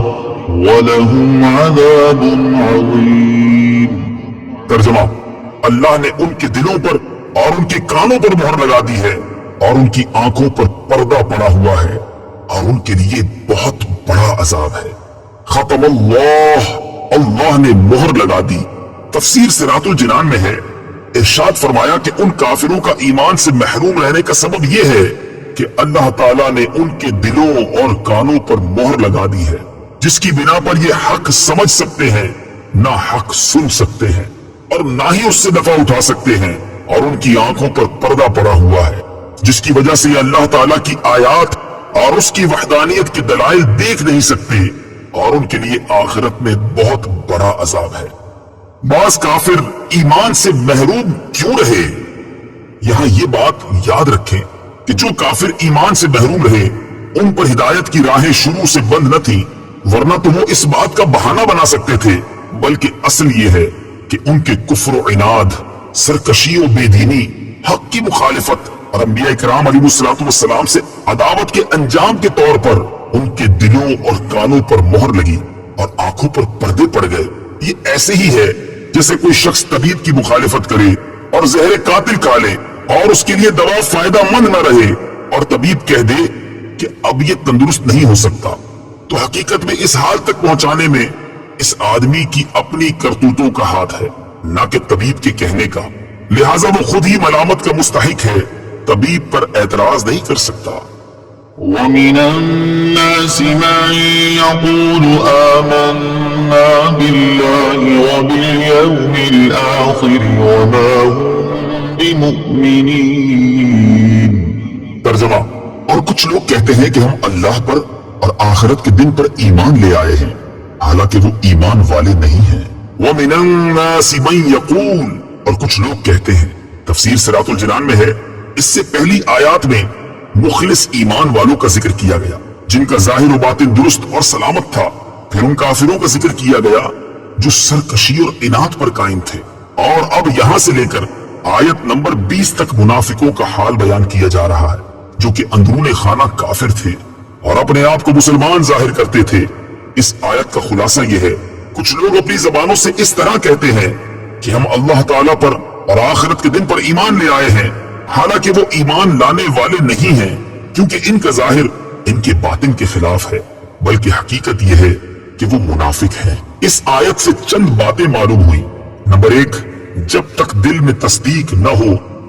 وَلَهُمْ عَذَابٌ عَظِيمٌ. ترجمہ: اللہ نے ان کے دلوں پر اور ان کے کانوں پر مہر لگا دی ہے اور ان کی آنکھوں پر پردہ پڑا ہوا ہے اور ان کے لیے بہت بڑا عذاب ہے. ختم اللہ، اللہ نے مہر لگا دی. تفسیر صراط الجنان میں ہے، ارشاد فرمایا کہ ان کافروں کا ایمان سے محروم رہنے کا سبب یہ ہے کہ اللہ تعالیٰ نے ان کے دلوں اور کانوں پر مہر لگا دی ہے جس کی بنا پر یہ حق سمجھ سکتے ہیں، نہ حق سن سکتے ہیں اور نہ ہی اس سے نفع اٹھا سکتے ہیں، اور ان کی آنکھوں پر پردہ پڑا ہوا ہے جس کی وجہ سے یہ اللہ تعالیٰ کی آیات اور اس کی وحدانیت کے دلائل دیکھ نہیں سکتے، اور ان کے لیے آخرت میں بہت بڑا عذاب ہے. بعض کافر ایمان سے محروم کیوں رہے؟ یہاں یہ بات یاد رکھیں کہ جو کافر ایمان سے محروم رہے ان پر ہدایت کی راہیں شروع سے بند نہ تھی، ورنہ تو وہ اس بات کا بہانہ بنا سکتے تھے، بلکہ اصل یہ ہے کہ ان کے کفر و عناد، سرکشی و بے دینی، حق کی مخالفت اور انبیاء کرام علیہ السلام سے عداوت کے انجام کے طور پر ان کے دلوں اور کانوں پر مہر لگی اور آنکھوں پر پردے پڑ گئے. یہ ایسے ہی ہے جیسے کوئی شخص طبیب کی مخالفت کرے اور زہر قاتل کھا لے اور اس کے لیے دوا فائدہ مند نہ رہے اور طبیب کہہ دے کہ اب یہ تندرست نہیں ہو سکتا، تو حقیقت میں اس حال تک پہنچانے میں اس آدمی کی اپنی کرتوتوں کا ہاتھ ہے، نہ کہ طبیب کے کہنے کا. لہٰذا وہ خود ہی ملامت کا مستحق ہے، طبیب پر اعتراض نہیں کر سکتا. وَمِنَ النَّاسِ مَن يَقُولُ آمَنَّا بِاللَّهِ وَبِالْيَوْمِ الْآخِرِ وَمَا هُمْ بِمُؤْمِنِينَ. ترجمہ: اور کچھ لوگ کہتے ہیں کہ ہم اللہ پر اور آخرت کے دن پر ایمان لے آئے ہیں، حالانکہ وہ ایمان والے نہیں ہیں. وَمِنَ النَّاسِ مَن يَقُولُ، اور کچھ لوگ کہتے ہیں. تفسیر صراط الجنان میں ہے، اس سے پہلی آیات میں مخلص ایمان والوں کا ذکر کیا گیا جن کا ظاہر و باطن درست اور سلامت تھا. پھر ان کافروں کا ذکر کیا گیا جو سرکشی اور انات پر قائم تھے، اور اب یہاں سے لے کر آیت نمبر 20 تک منافقوں کا حال بیان کیا جا رہا ہے جو کہ اندرون خانہ کافر تھے اور اپنے آپ کو مسلمان ظاہر کرتے تھے. اس آیت کا خلاصہ یہ ہے، کچھ لوگ اپنی زبانوں سے اس طرح کہتے ہیں کہ ہم اللہ تعالیٰ پر اور آخرت کے دن پر ایمان لے آئے ہیں، حالانکہ وہ ایمان لانے والے نہیں ہیں، کیونکہ ان کا ظاہر ان کے باطن کے خلاف ہے، بلکہ حقیقت یہ ہے کہ وہ منافق ہیں. اس آیت سے چند باتیں معلوم ہوئی. نمبر 1، جب تک دل میں تصدیق نہ ہو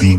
3,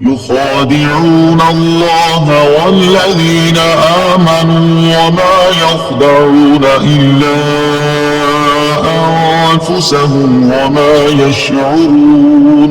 يخادعون الله والذين آمنوا وما يخدعون إلا أنفسهم وما يشعرون।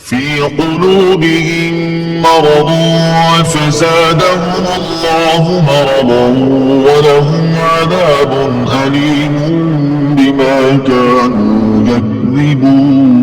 في قلوبهم مرض فزادهم الله مرضا ولهم عذاب أليم بما كانوا يكذبون।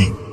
3,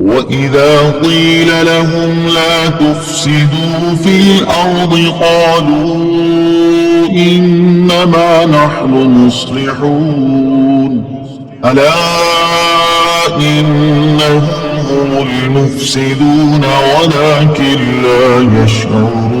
وَإِذَا قِيلَ لَهُمْ لَا تُفْسِدُوا فِي الْأَرْضِ قَالُوا إِنَّمَا نَحْنُ مُصْلِحُونَ أَلَا إِنَّهُمْ هُمُ الْمُفْسِدُونَ وَلَكِنْ لَا يَشْعُرُونَ۔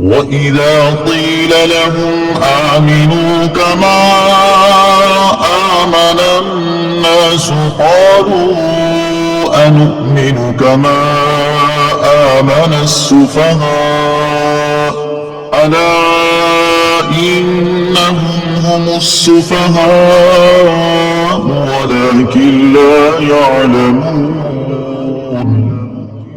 وَإِذَا قِيلَ لَهُمْ آمِنُوا كَمَا آمَنَ النَّاسُ قَالُوا أَنُؤْمِنُ كَمَا آمَنَ السُّفَهَاءُ أَلَا إِنَّهُمْ هُمُ السُّفَهَاءُ وَلَكِنْ لَا يَعْلَمُونَ۔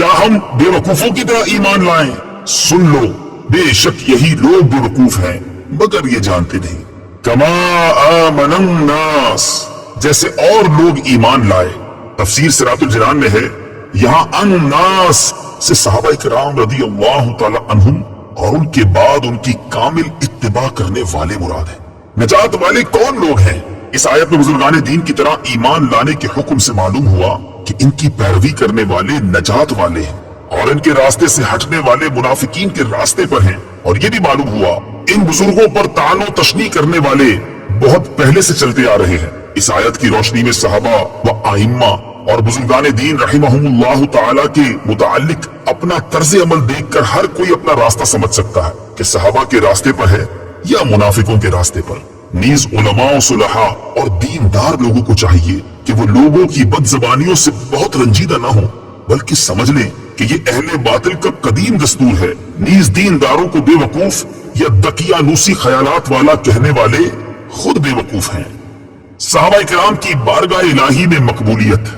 کیا ہم بے وقوفوں کی طرح ایمان لائیں؟ سن لو، بے شک یہی لوگ بے وقوف ہیں مگر یہ جانتے نہیں۔ کما آمن الناس، جیسے اور لوگ ایمان لائے۔ تفسیر صراط الجنان میں ہے یہاں الناس سے صحابہ کرام رضی اللہ تعالی عنہم اور ان کے بعد ان کی کامل اتباع کرنے والے مراد ہیں۔ نجات والے کون لوگ ہیں؟ اس آیت میں بزرگان دین کی طرح ایمان لانے کے حکم سے معلوم ہوا کہ ان کی پیروی کرنے والے نجات والے ہیں اور ان کے راستے سے ہٹنے والے منافقین کے راستے پر ہیں۔ اور یہ بھی معلوم ہوا ان بزرگوں پر طعن و تشنیع کرنے والے بہت پہلے سے چلتے آ رہے ہیں۔ اس آیت کی روشنی میں صحابہ و ائمہ اور بزرگان دین رحمہم اللہ تعالی کے متعلق اپنا طرز عمل دیکھ کر ہر کوئی اپنا راستہ سمجھ سکتا ہے کہ صحابہ کے راستے پر ہے یا منافقوں کے راستے پر۔ نیز علماء و صلحاء اور دیندار لوگوں کو چاہیے کہ وہ لوگوں کی بد زبانیوں سے بہت رنجیدہ نہ ہوں، بلکہ سمجھ لیں کہ یہ اہل باطل کا قدیم دستور ہے۔ نیز دینداروں کو بے وقوف یا دقیانوسی خیالات والا کہنے والے خود بے وقوف ہیں۔ صحابہ کرام کی بارگاہ الہی میں مقبولیت۔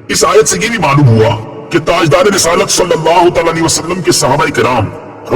اس آیت سے یہ بھی معلوم ہوا کہ تاجدار رسالت صلی اللہ تعالی علیہ وسلم کے صحابہ کرام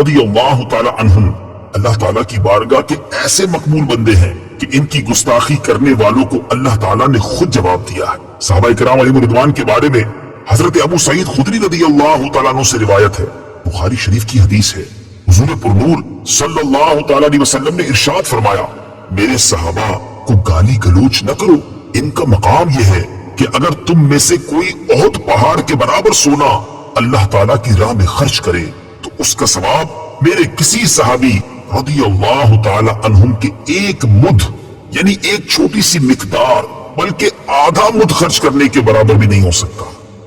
رضی اللہ تعالی عنہم اللہ تعالیٰ کی بارگاہ کے ایسے مقبول بندے ہیں کہ ان کی گستاخی کرنے والوں کو اللہ تعالیٰ نے خود جواب دیا ہے۔ صحابہ کرام علیہ رضوان کے بارے میں حضرت ابو سعید خدری رضی اللہ تعالیٰ عنہ سے روایت ہے، بخاری شریف کی حدیث ہے، حضور پرنور صلی اللہ تعالیٰ علیہ وسلم نے ارشاد فرمایا، میرے صحابہ کو گالی گلوچ نہ کرو، ان کا مقام یہ ہے کہ اگر تم میں سے کوئی احد پہاڑ کے برابر سونا اللہ تعالیٰ کی راہ میں خرچ کرے تو اس کا ثواب میرے کسی صحابی رضی اللہ تعالی عنہم کے ایک مدھ یعنی ایک چھوٹی سی مقدار بلکہ آدھا مدھ خرچ کرنے کے برابر بھی نہیں ہو سکتا۔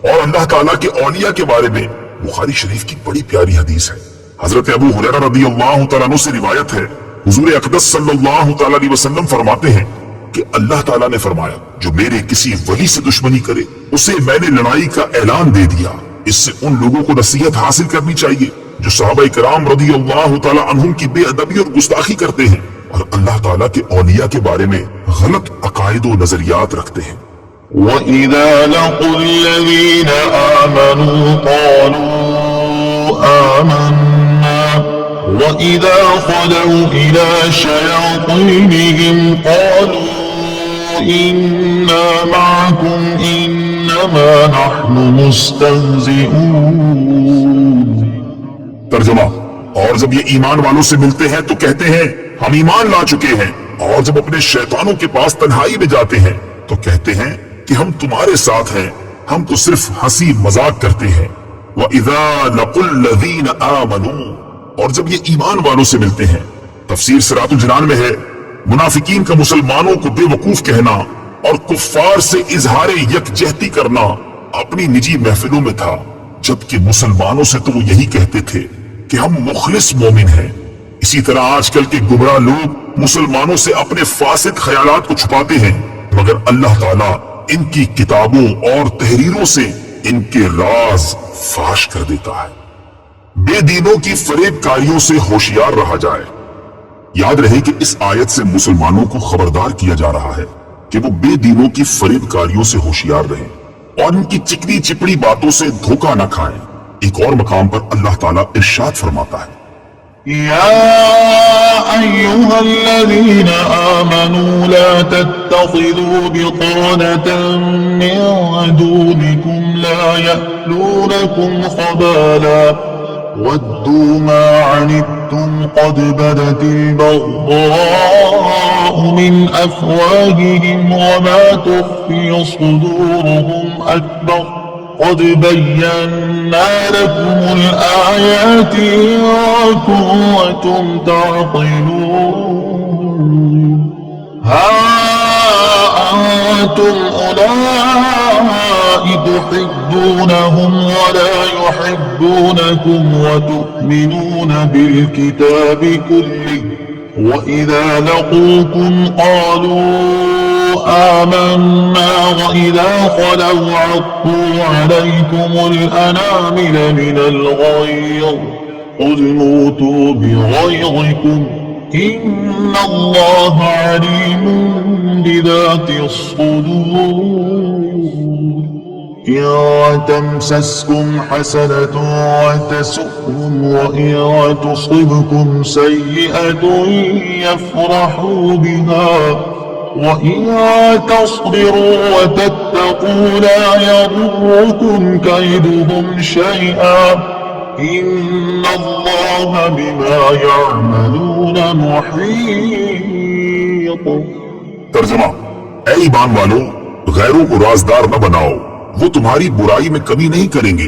اور اللہ تعالیٰ کے اولیاء کے بارے میں بخاری شریف کی بڑی پیاری حدیث ہے، حضرت ابو ہریرہ رضی اللہ تعالیٰ عنہ سے روایت ہے، حضور اقدس صلی اللہ تعالی علیہ وسلم فرماتے ہیں کہ اللہ تعالیٰ نے فرمایا جو میرے کسی ولی سے دشمنی کرے اسے میں نے لڑائی کا اعلان دے دیا۔ اس سے ان لوگوں کو نصیحت حاصل کرنی چاہیے جو صحابہ کرام رضی اللہ تعالی عنہم کی بے ادبی اور گستاخی کرتے ہیں اور اللہ تعالیٰ کے اولیاء کے بارے میں غلط عقائد و نظریات رکھتے ہیں۔ وَإِذَا لَقُوا الَّذِينَ آمَنُوا قَالُوا آمَنَّا وَإِذَا خَلَوْا إِلَى شَيَاطِينِهِمْ قَالُوا إِنَّا مَعَكُمْ إِنَّمَا نَحْنُ مُسْتَهْزِئُونَ۔ ترجمہ، اور جب یہ ایمان والوں سے ملتے ہیں تو کہتے ہیں ہم ایمان لا چکے ہیں، اور جب اپنے شیطانوں کے پاس تنہائی میں جاتے ہیں تو کہتے ہیں کہ ہم تمہارے ساتھ ہیں، ہم تو صرف ہنسی مذاق کرتے ہیں۔ وَإِذَا لَقُوا الَّذِينَ آمَنُوا، اور جب یہ ایمان والوں سے ملتے ہیں۔ تفسیر صراط الجنان میں ہے منافقین کا مسلمانوں کو بے وقوف کہنا اور کفار سے اظہار یکجہتی کرنا اپنی نجی محفلوں میں تھا، جبکہ مسلمانوں سے تو وہ یہی کہتے تھے کہ ہم مخلص مومن ہیں۔ اسی طرح آج کل کے گمراہ لوگ مسلمانوں سے اپنے فاسد خیالات کو چھپاتے ہیں، مگر اللہ تعالیٰ ان کی کتابوں اور تحریروں سے ان کے راز فاش کر دیتا ہے۔ بے دینوں کی فریب کاریوں سے ہوشیار رہا جائے۔ یاد رہے کہ اس آیت سے مسلمانوں کو خبردار کیا جا رہا ہے کہ وہ بے دینوں کی فریب کاریوں سے ہوشیار رہیں اور ان کی چکنی چپڑی باتوں سے دھوکہ نہ کھائیں۔ ایک اور مقام پر اللہ تعالیٰ ارشاد فرماتا ہے، يا أيها الذين آمنوا لا تتخذوا بطانة من دونكم لا يألونكم خبالا ودوا ما عنتم قد بدت البغضاء من أفواههم وما تخفي صدورهم أكبر قد بينا لكم الآيات إن كنتم تعقلون ها أنتم أولئك تحبونهم ولا يحبونكم وتؤمنون بالكتاب كله وإذا لقوكم قالوا آمنا وإذا خلوا عضوا عليكم الأنامل من الغيظ قل موتوا بغيظكم إن الله عليم بذات الصدور إن تمسسكم حسنة وتسؤهم وإن تصبكم سيئة يفرحوا بها وإن تصبروا وتتقوا لا يضركم كيدهم شيئا إن الله بما يعملون محيط. ترجمہ: اے ایمان والو، غیروں کو رازدار نہ بناؤ، وہ تمہاری برائی میں کمی نہیں کریں گے،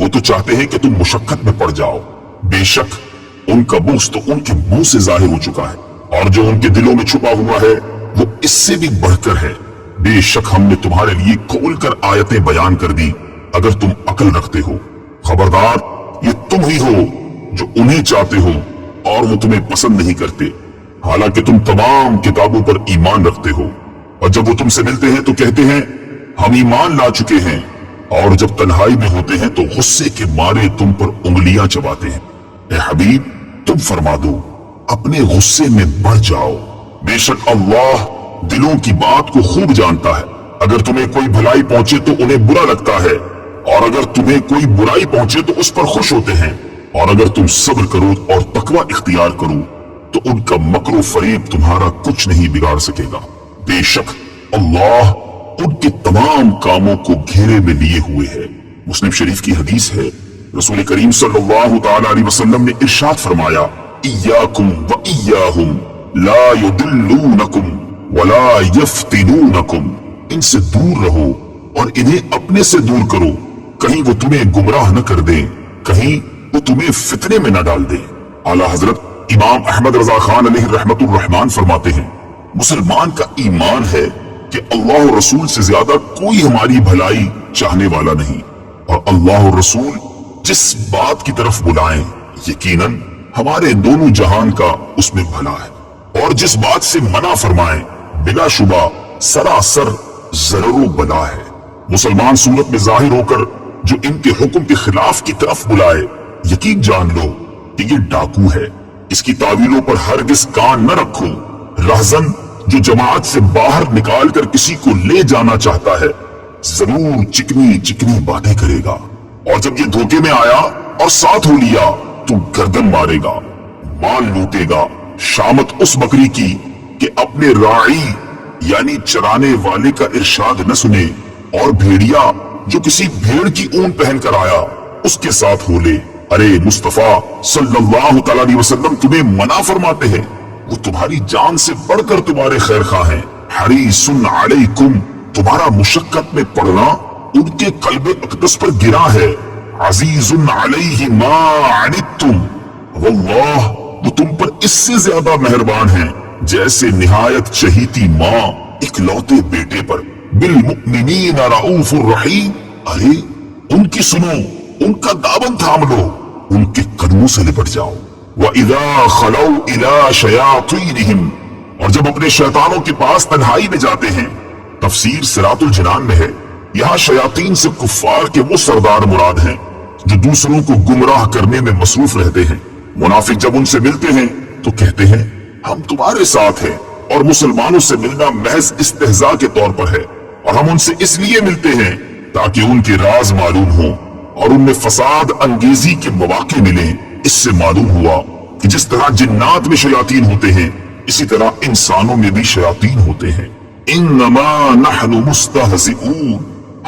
وہ تو چاہتے ہیں کہ تم مشقت میں پڑ جاؤ، بے شک ان کا بغض تو ان کے منہ سے ظاہر ہو چکا ہے، اور جو ان کے دلوں میں چھپا ہوا ہے وہ اس سے بھی بڑھ کر ہے۔ بے شک ہم نے تمہارے لیے کھول کر آیتیں بیان کر دی اگر تم عقل رکھتے ہو۔ خبردار، یہ تم ہی ہو جو انہیں چاہتے ہو اور وہ تمہیں پسند نہیں کرتے، حالانکہ تم تمام کتابوں پر ایمان رکھتے ہو، اور جب وہ تم سے ملتے ہیں تو کہتے ہیں ہم ایمان لا چکے ہیں، اور جب تنہائی میں ہوتے ہیں تو غصے کے مارے تم پر انگلیاں چباتے ہیں۔ اے حبیب، تم فرما دو اپنے غصے میں بڑھ جاؤ، بے شک اللہ دلوں کی بات کو خوب جانتا ہے۔ اگر تمہیں کوئی بھلائی پہنچے تو انہیں برا لگتا ہے، اور اگر تمہیں کوئی برائی پہنچے تو اس پر خوش ہوتے ہیں، اور اگر تم صبر کرو اور تقوی اختیار کرو تو ان کا مکر و فریب تمہارا کچھ نہیں بگاڑ سکے گا۔ بے شک اللہ ان کے تمام کاموں کو گھیرے میں لیے ہوئے ہے۔ مسلم شریف کی حدیث ہے، رسول کریم صلی اللہ تعالی علیہ وسلم نے ارشاد فرمایا، ایاکم و ایاہم لا یضلونکم ولا یفتنونکم، ان سے دور رہو اور انہیں اپنے سے دور کرو، کہیں وہ تمہیں گمراہ نہ کر دیں، کہیں وہ تمہیں فتنے میں نہ ڈال دیں۔ اعلیٰ حضرت امام احمد رضا خان علیہ رحمت الرحمن فرماتے ہیں، مسلمان کا ایمان ہے کہ اللہ اور رسول سے زیادہ کوئی ہماری بھلائی چاہنے والا نہیں، اور اللہ اور رسول جس بات کی طرف بلائیں یقیناً ہمارے دونوں جہان کا اس میں بھلا ہے، اور جس بات سے منع فرمائیں بلا شبہ سراسر ضرر و بلا ہے۔ مسلمان صورت میں ظاہر ہو کر جو ان کے حکم کے خلاف کی طرف بلائے، یقین جان لو کہ یہ ڈاکو ہے۔ اس کی تعویلوں پر ہرگز کان نہ رکھو۔ رہزن جو جماعت سے باہر نکال کر کسی کو لے جانا چاہتا ہے ضرور چکنی چکنی باتیں کرے گا، اور جب یہ دھوکے میں آیا اور ساتھ ہو لیا تو گردن مارے گا، مال لوٹے گا۔ شامت اس بکری کی کہ اپنے راعی یعنی چرانے والے کا ارشاد نہ سنے، اور بھیڑیا جو کسی بھیڑ کی اون پہن کر آیا اس کے ساتھ ہو لے۔ ارے مصطفیٰ صلی اللہ تعالی علیہ وسلم تمہیں منع فرماتے ہیں، وہ تمہاری جان سے بڑھ کر تمہارے خیر خواہ ہیں۔ حریص علیکم، تمہارا مشقت میں پڑنا ان کے قلب اقدس پر گرا ہے۔ عزیز علیہ ما عنتم، واللہ وہ تم پر اس سے زیادہ مہربان ہیں جیسے نہایت چہیتی ماں اکلوتے بیٹے پر۔ بالمؤمنین رؤوف الرحیم، ارے ان کی سنو، ان کا دامن تھام لو، ان کے قدموں سے لپٹ جاؤ۔ وَإِذَا خَلَوْا إِلَى شَيَاطِينِهِمْ، اور جب اپنے شیطانوں کے پاس تنہائی میں جاتے ہیں۔ تفسیر صراط الجنان میں ہے، یہاں شیاطین سے کفار کے وہ سردار مراد ہیں جو دوسروں کو گمراہ کرنے میں مصروف رہتے ہیں۔ منافق جب ان سے ملتے ہیں تو کہتے ہیں ہم تمہارے ساتھ ہیں، اور مسلمانوں سے ملنا محض استہزاء کے طور پر ہے، اور ہم ان سے اس لیے ملتے ہیں تاکہ ان کے راز معلوم ہوں اور ان میں فساد انگیزی کے مواقع ملیں۔ اس سے معلوم ہوا کہ جس طرح جنات میں شیاطین ہوتے ہیں اسی طرح انسانوں میں بھی شیاطین ہوتے ہیں۔ انما نحن مستہزئون،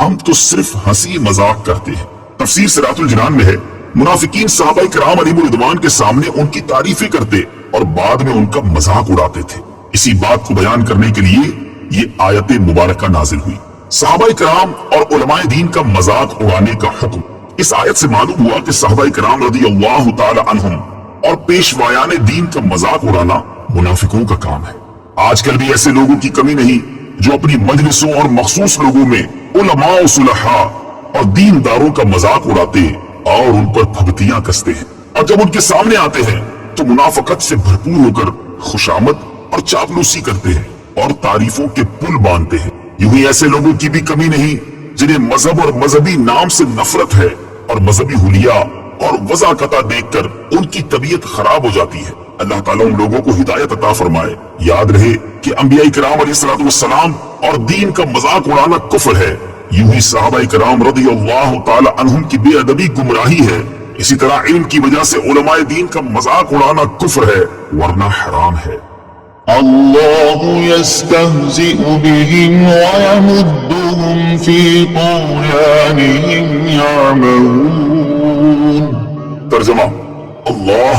ہم تو صرف ہنسی مذاق کرتے ہیں۔ تفسیر صراط الجنان میں ہے، منافقین صحابہ کرام علیہم رضوان کے سامنے ان کی تعریفیں کرتے اور بعد میں ان کا مذاق اڑاتے تھے۔ اسی بات کو بیان کرنے کے لیے یہ آیت مبارکہ نازل ہوئی۔ صحابہ کرام اور علماء دین کا مذاق اڑانے کا حکم اس آیت سے معلوم ہوا کہ صحابہ کرام رضی اللہ تعالی عنہم اور پیشوایان دین کا مذاق اڑانا منافقوں کا کام ہے۔ آج کل بھی ایسے لوگوں کی کمی نہیں جو اپنی مجلسوں اور مخصوص لوگوں میں علماء و صلحاء اور دینداروں کا مذاق اڑاتے اور ان پر پھبتیاں کستے ہیں، اور جب ان کے سامنے آتے ہیں تو منافقت سے بھرپور ہو کر خوشامد اور چاپلوسی کرتے ہیں اور تعریفوں کے پل باندھتے ہیں۔ یوں ہی ایسے لوگوں کی بھی کمی نہیں جنہیں مذہب اور مذہبی نام سے نفرت ہے، اور مذہبی حلیہ اور وضاحت دیکھ کر ان کی طبیعت خراب ہو جاتی ہے۔ اللہ تعالیٰ ان لوگوں کو ہدایت عطا فرمائے۔ یاد رہے کہ انبیاء کرام علیہ السلام اور دین کا مذاق اڑانا کفر ہے، یوں ہی صحابہ کرام رضی اللہ تعالی عنہم کی بے ادبی گمراہی ہے، اسی طرح علم کی وجہ سے علماء دین کا مذاق اڑانا کفر ہے ورنہ حرام ہے۔ اللہ یستہزئ بہم ویمدہم فی طغیانہم یعمہون۔ ترجمہ، اللہ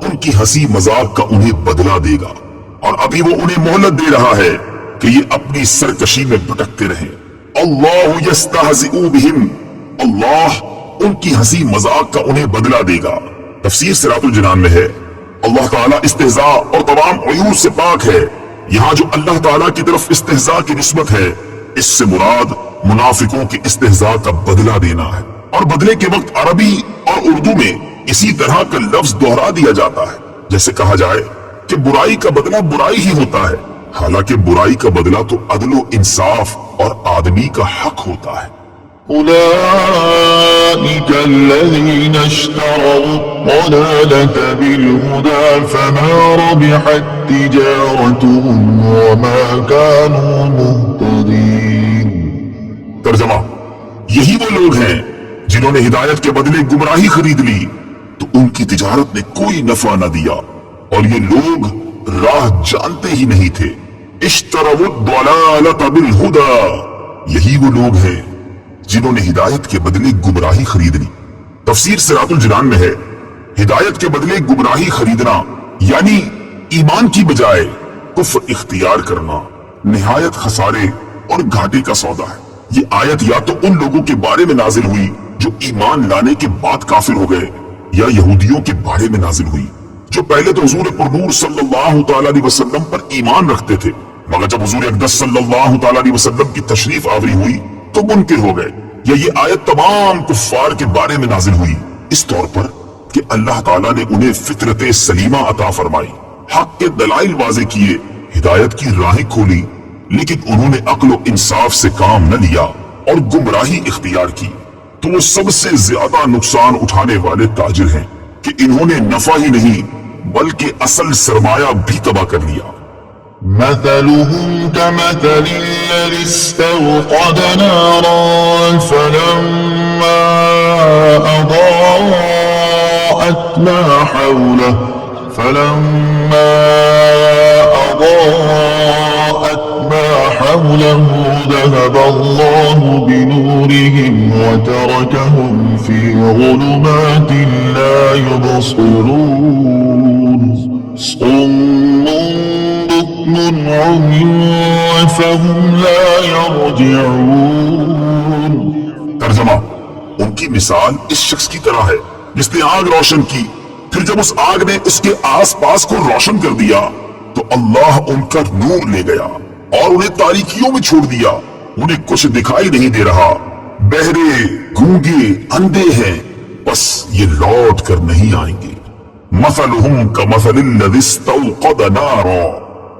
ان کی ہنسی مذاق کا انہیں بدلہ دے گا اور ابھی وہ انہیں مہلت دے رہا ہے کہ یہ اپنی سرکشی میں بھٹکتے رہیں۔ اللہ یستہزئ بہم، اللہ ان کی ہنسی مذاق کا انہیں بدلہ دے گا۔ تفسیر صراط الجنان میں ہے اللہ تعالیٰ استہزاء اور تمام عیوب سے پاک ہے۔ یہاں جو اللہ تعالیٰ کی طرف استہزاء کی نسبت ہے، اس سے مراد منافقوں کے استہزاء کا بدلہ دینا ہے، اور بدلے کے وقت عربی اور اردو میں اسی طرح کا لفظ دہرا دیا جاتا ہے، جیسے کہا جائے کہ برائی کا بدلہ برائی ہی ہوتا ہے، حالانکہ برائی کا بدلہ تو عدل و انصاف اور آدمی کا حق ہوتا ہے۔ أولئك الذين اشتروا الضلالة بالهدى فما ربحت تجارتهم وما كانوا مهتدين۔ ترجمہ، یہی وہ لوگ ہیں جنہوں نے ہدایت کے بدلے گمراہی خرید لی تو ان کی تجارت نے کوئی نفع نہ دیا، اور یہ لوگ راہ جانتے ہی نہیں تھے۔ اشتروا الضلالة بالهدى، یہی وہ لوگ ہیں جنہوں نے ہدایت کے بدلے گمراہی خرید لی۔ تفسیر صراط الجنان میں ہے ہدایت کے بدلے گمراہی خریدنا یعنی ایمان کی بجائے کفر اختیار کرنا نہایت خسارے اور گھاٹے کا سودا ہے۔ یہ آیت یا تو ان لوگوں کے بارے میں نازل ہوئی جو ایمان لانے کے بعد کافر ہو گئے، یا یہودیوں کے بارے میں نازل ہوئی جو پہلے تو حضور پرنور صلی اللہ تعالی علیہ وسلم پر ایمان رکھتے تھے، مگر جب حضور اقدس صلی اللہ تعالی علیہ وسلم کی تشریف آوری ہوئی تو منکر ہو گئے۔ یا یہ آیت تمام کفار کے بارے میں نازل ہوئی اس طور پر کہ اللہ تعالیٰ نے انہیں فطرت سلیمہ عطا فرمائی، حق کے دلائل واضح کیے، ہدایت کی راہیں کھولی، لیکن انہوں نے عقل و انصاف سے کام نہ لیا اور گمراہی اختیار کی، تو وہ سب سے زیادہ نقصان اٹھانے والے تاجر ہیں کہ انہوں نے نفع ہی نہیں بلکہ اصل سرمایہ بھی تباہ کر لیا۔ مثلهم كمثل الذي استوقد نارا فلما أضاءت ما حوله ذهب الله بنورهم وتركهم في ظلمات لا يبصرون صم بكم عمي فهم لا يرجعون۔ ترجمہ، ان کی مثال اس شخص کی طرح ہے جس نے آگ روشن کی، پھر جب اس آگ نے اس کے آس پاس کو روشن کر دیا تو اللہ ان کا نور لے گیا اور انہیں تاریکیوں میں چھوڑ دیا، انہیں کچھ دکھائی نہیں دے رہا، بہرے، گونگے، اندھے ہیں، بس یہ لوٹ کر نہیں آئیں گے۔ مثلهم كمثل الذي استوقد نارا،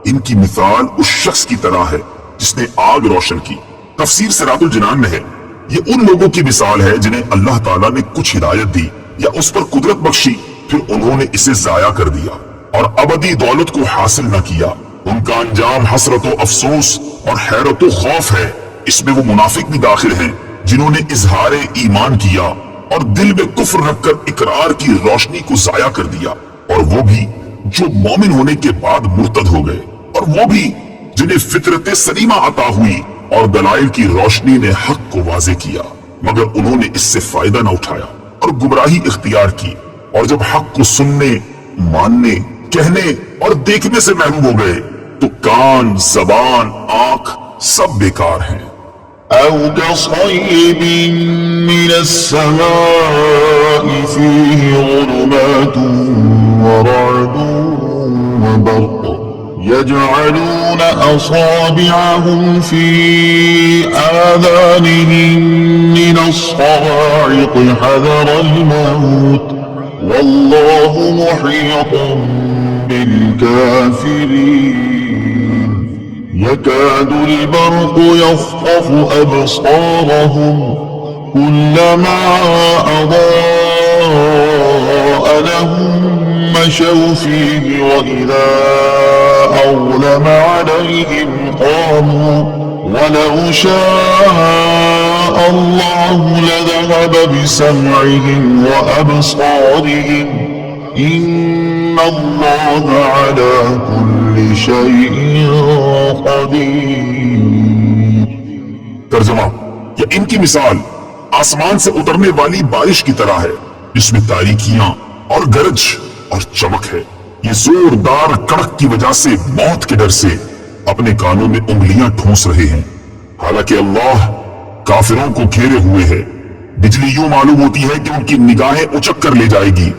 ان کی مثال اس شخص کی طرح ہے جس نے آگ روشن کی۔ تفسیر صراط الجنان میں ہے یہ ان لوگوں کی مثال ہے جنہیں اللہ تعالیٰ نے کچھ ہدایت دی یا اس پر قدرت بخشی، پھر انہوں نے اسے ضائع کر دیا اور ابدی دولت کو حاصل نہ کیا۔ ان کا انجام حسرت و افسوس اور حیرت و خوف ہے۔ اس میں وہ منافق بھی داخل ہیں جنہوں نے اظہار ایمان کیا اور دل میں کفر رکھ کر اقرار کی روشنی کو ضائع کر دیا، اور وہ بھی جو مومن ہونے کے بعد مرتد ہو گئے، اور وہ بھی جنہیں فطرت سلیمہ عطا ہوئی اور دلائل کی روشنی نے حق کو واضح کیا، مگر انہوں نے اس سے فائدہ نہ اٹھایا اور گمراہی اختیار کی، اور جب حق کو سننے، ماننے، کہنے اور دیکھنے سے محروم ہو گئے تو کان، زبان، آنکھ سب بیکار ہیں۔ أو كصيب من السماء فيه ظلمات ورعد وبرق يجعلون أصابعهم في آذانهم من الصواعق حذر الموت والله محيط بالكافرين يكاد البرق يخطف أبصارهم كلما أضاء لهم مشوا فيه وإذا أظلم عليهم قاموا ولو شاء شاء الله لذهب بسمعهم وأبصارهم إن الله على كل شيء قدير. ترجمہ: یا ان کی مثال آسمان سے اترنے والی بارش کی طرح ہے جس میں تاریکیاں اور گرج اور چمک ہے. یہ زوردار کڑک کی وجہ سے موت کے ڈر سے اپنے کانوں میں انگلیاں ٹھونس رہے ہیں، حالانکہ اللہ کافروں کو گھیرے ہوئے ہے. بجلی یوں معلوم ہوتی ہے کہ ان کی نگاہیں اچک کر لے جائے گی.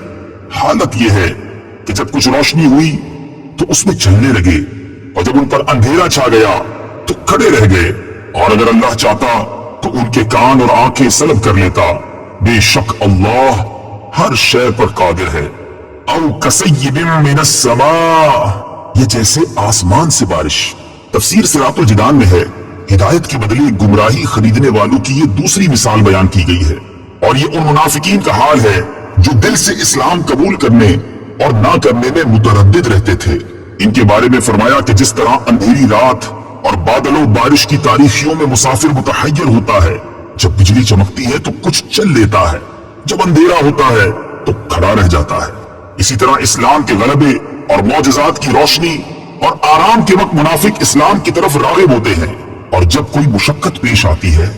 حالت یہ ہے کہ جب کچھ روشنی ہوئی تو اس میں چلنے لگے، اور جب ان پر اندھیرا چھا گیا تو کھڑے رہ گئے. اور اگر اللہ چاہتا تو ان کے کان اور آنکھیں سلب کر لیتا. بے شک اللہ ہر شے پر قادر ہے. او کصیب من السماء، یہ جیسے آسمان سے بارش. تفسیر صراط الجنان میں ہے ہدایت کے بدلے گمراہی خریدنے والوں کی یہ دوسری مثال بیان کی گئی ہے، اور یہ ان منافقین کا حال ہے جو دل سے اسلام قبول کرنے اور نہ کرنے میں متردد رہتے تھے. ان کے بارے میں فرمایا کہ جس طرح اندھیری رات اور بادل و بارش کی تاریکیوں میں مسافر متحیر ہوتا ہے، جب بجلی چمکتی ہے تو کچھ چل لیتا ہے، جب اندھیرا ہوتا ہے تو کھڑا رہ جاتا ہے. اسی طرح اسلام کے غلبے اور معجزات کی روشنی اور آرام کے وقت منافق اسلام کی طرف راغب ہوتے ہیں، اور جب کوئی مشقت پیش آتی ہے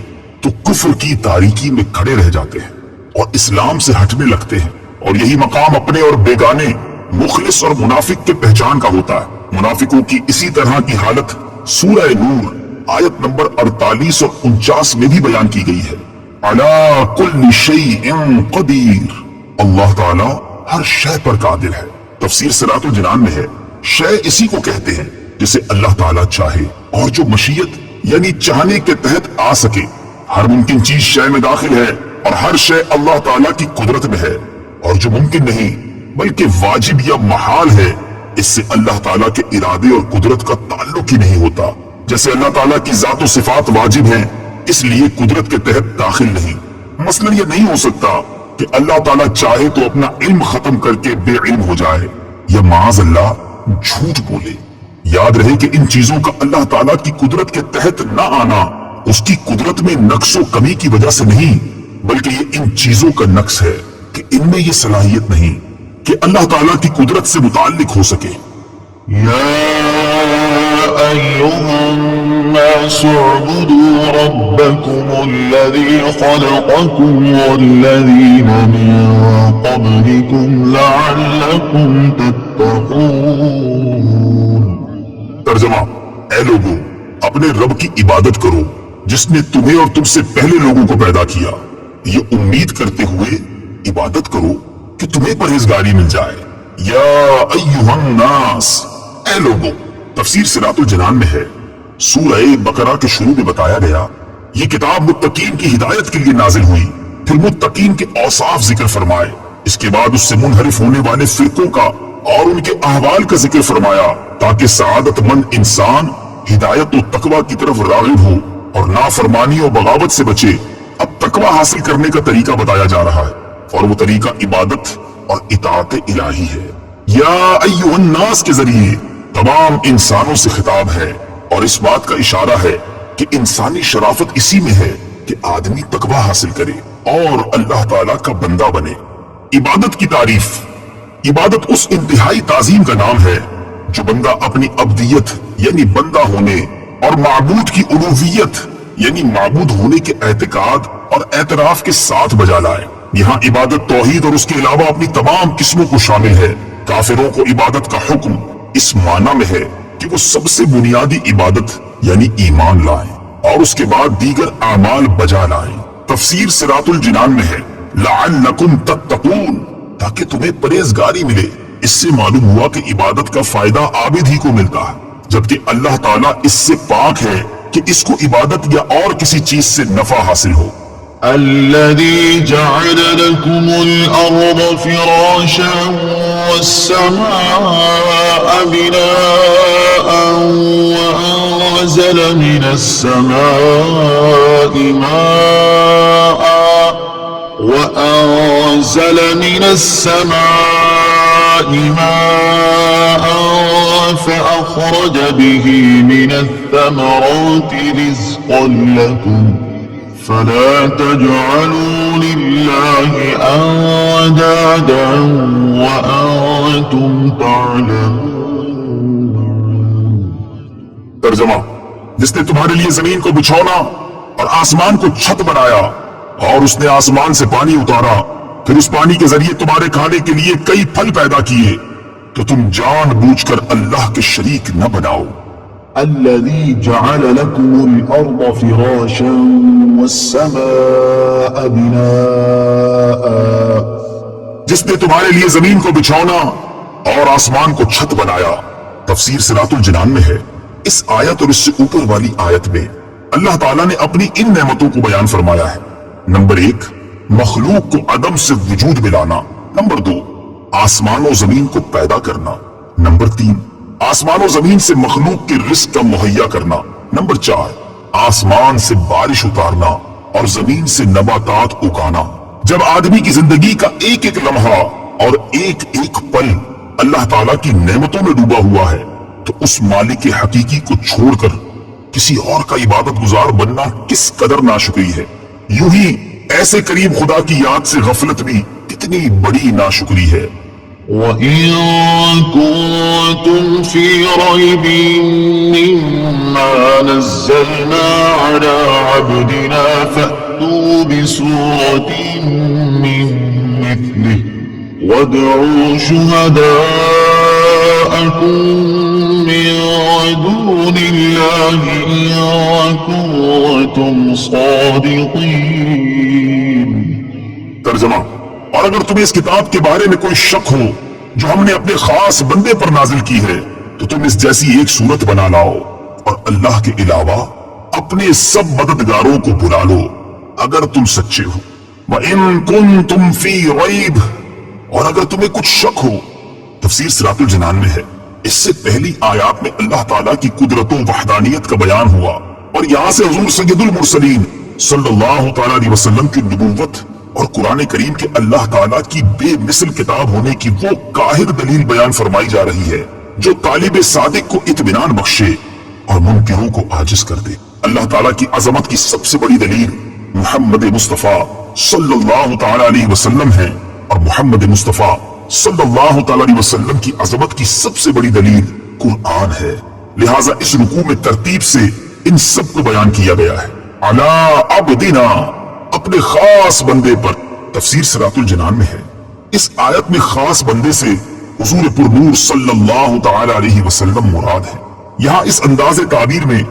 تو کفر کی تاریکی میں کھڑے رہ جاتے ہیں اور اسلام سے ہٹنے لگتے ہیں. اور یہی مقام اپنے اور بیگانے، مخلص اور منافق کے پہچان کا ہوتا ہے. منافقوں کی اسی طرح کی حالت سورہ نور آیت نمبر 48 اور 49 میں بھی بیان کی گئی ہے. علی کل شیء قدیر، اللہ تعالی ہر شے پر قادر ہے. تفسیر صراط الجنان میں ہے شے اسی کو کہتے ہیں جسے اللہ تعالی چاہے اور جو مشیت یعنی چاہنے کے تحت آ سکے. ہر ممکن چیز شے میں داخل ہے اور ہر شے اللہ تعالی کی قدرت میں ہے، اور جو ممکن نہیں بلکہ واجب یا محال ہے اس سے اللہ تعالیٰ کے ارادے اور قدرت کا تعلق ہی نہیں ہوتا. جیسے اللہ تعالیٰ کی ذات و صفات واجب ہیں اس لیے قدرت کے تحت داخل نہیں. مثلا یہ نہیں ہو سکتا کہ اللہ تعالیٰ چاہے تو اپنا علم ختم کر کے بے علم ہو جائے یا معاذ اللہ جھوٹ بولے. یاد رہے کہ ان چیزوں کا اللہ تعالیٰ کی قدرت کے تحت نہ آنا اس کی قدرت میں نقص و کمی کی وجہ سے نہیں، بلکہ یہ ان چیزوں کا نقص ہے کہ ان میں یہ صلاحیت نہیں کہ اللہ تعالیٰ کی قدرت سے متعلق ہو سکے. يا أيها الناس اعبدوا ربكم الذي خلقكم والذين من قبلكم لعلكم تتقون. ترجمہ: اے لوگو اپنے رب کی عبادت کرو جس نے تمہیں اور تم سے پہلے لوگوں کو پیدا کیا، یہ امید کرتے ہوئے عبادت کرو کہ تمہیں پرہیزگاری مل جائے. یا ایھا الناس، اے لوگو. تفسیر صراط الجنان میں ہے سورہ بقرہ کے شروع میں بتایا گیا یہ کتاب متقین کی ہدایت کے لیے نازل ہوئی، پھر متقین کے اوصاف ذکر فرمائے، اس کے بعد اس سے منحرف ہونے والے فرقوں کا اور ان کے احوال کا ذکر فرمایا تاکہ سعادت مند انسان ہدایت و تقوی کی طرف راغب ہو اور نافرمانی و بغاوت سے بچے. اب تقوی حاصل کرنے کا طریقہ بتایا جا رہا ہے اور وہ طریقہ عبادت اور اطاعت الہی ہے. یا ایھا الناس کے ذریعے تمام انسانوں سے خطاب ہے اور اس بات کا اشارہ ہے کہ انسانی شرافت اسی میں ہے کہ آدمی تقوی حاصل کرے اور اللہ تعالیٰ کا بندہ بنے. عبادت کی تعریف: عبادت اس انتہائی تعظیم کا نام ہے جو بندہ اپنی عبدیت یعنی بندہ ہونے اور معبود کی الوہیت یعنی معبود ہونے کے اعتقاد اور اعتراف کے ساتھ بجا لائے. یہاں عبادت توحید اور اس کے علاوہ اپنی تمام قسموں کو شامل ہے. کافروں کو عبادت کا حکم اس معنی میں ہے کہ وہ سب سے بنیادی عبادت یعنی ایمان لائیں اور اس کے بعد دیگر اعمال بجا لائیں. تفسیر صراط الجنان میں ہے لعلکم تتقون، تاکہ تمہیں پرہیزگاری ملے. اس سے معلوم ہوا کہ عبادت کا فائدہ عابد ہی کو ملتا ہے، جبکہ اللہ تعالیٰ اس سے پاک ہے کہ اس کو عبادت یا اور کسی چیز سے نفع حاصل ہو. الذي جعل لكم الأرض فراشا والسماء بناء وأنزل من السماء ماء فأخرج به من الثمرات رزقا لكم فلا تجعلوا لله أندادا وأنتم تعلمون. ترجمہ: جس نے تمہارے لیے زمین کو بچھونا اور آسمان کو چھت بنایا اور اس نے آسمان سے پانی اتارا، پھر اس پانی کے ذریعے تمہارے کھانے کے لیے کئی پھل پیدا کیے، تو تم جان بوجھ کر اللہ کے شریک نہ بناؤ. الذي جعل لكم الأرض فراشا والسماء بناء. جس نے تمہارے لیے زمین کو بچھونا اور آسمان کو چھت بنایا. تفسیر صراط الجنان میں ہے. اس آیت اور اس سے اوپر والی آیت میں اللہ تعالیٰ نے اپنی ان نعمتوں کو بیان فرمایا ہے. نمبر 1، مخلوق کو عدم سے وجود میں لانا. نمبر 2، آسمان و زمین کو پیدا کرنا. نمبر 3، آسمان و زمین سے مخلوق کے رزق کا مہیا کرنا. نمبر 4، آسمان سے بارش اتارنا اور زمین سے نباتات اگانا. جب آدمی کی زندگی کا ایک ایک لمحہ اور ایک ایک پل اللہ تعالیٰ کی نعمتوں میں ڈوبا ہوا ہے تو اس مالک حقیقی کو چھوڑ کر کسی اور کا عبادت گزار بننا کس قدر ناشکری ہے. یوں ہی ایسے قریب خدا کی یاد سے غفلت بھی کتنی بڑی ناشکری ہے. وَإِن كُنتُمْ فِي رَيْبٍ مِّمَّا نَزَّلْنَا عَلَى عَبْدِنَا فَأْتُوا بِسُورَةٍ مِّن مِّثْلِهِ وَادْعُوا شُهَدَاءَكُم مِّن دُونِ اللَّهِ إِن كُنتُمْ صَادِقِينَ. ترجمہ: اور اگر تمہیں اس کتاب کے بارے میں کوئی شک ہو جو ہم نے اپنے خاص بندے پر نازل کی ہے تو تم اس جیسی ایک صورت بنا لاؤ اور اللہ کے علاوہ اپنے سب مددگاروں کو بلا لو اگر تم سچے ہو. وَإِن كُنتُمْ فِي رَيْبٍ، اور اگر تمہیں کچھ شک ہو. تفسیر صراط الجنان میں ہے. اس سے پہلی آیات میں اللہ تعالیٰ کی قدرت و وحدانیت کا بیان ہوا اور یہاں سے حضور سید المرسلین صلی اللہ تعالیٰ علیہ وسلم کی نبوت اور قرآن کریم کے اللہ تعالیٰ کی بے مثل کتاب ہونے کی وہ قاہر دلیل بیان فرمائی جا رہی ہے جو طالب صادق کو اطمینان بخشے اور منکروں کو عاجز کر دے. اللہ تعالیٰ کی عظمت کی سب سے بڑی دلیل محمد مصطفیٰ صلی اللہ تعالیٰ علیہ وسلم ہے اور محمد مصطفیٰ صلی اللہ تعالیٰ علیہ وسلم کی عظمت کی سب سے بڑی دلیل قرآن ہے. لہٰذا اس رکوع میں ترتیب سے ان سب کو بیان کیا گیا ہے. علی عبدنا، اپنے خاص بندے پر. تفسیر صراط الجنان میں ہے. اس آیت میں خاص بندے سے حضور پرنور صلی اللہ تعالی علیہ وسلم مراد ہے. یہاں اس انداز تعبیر میں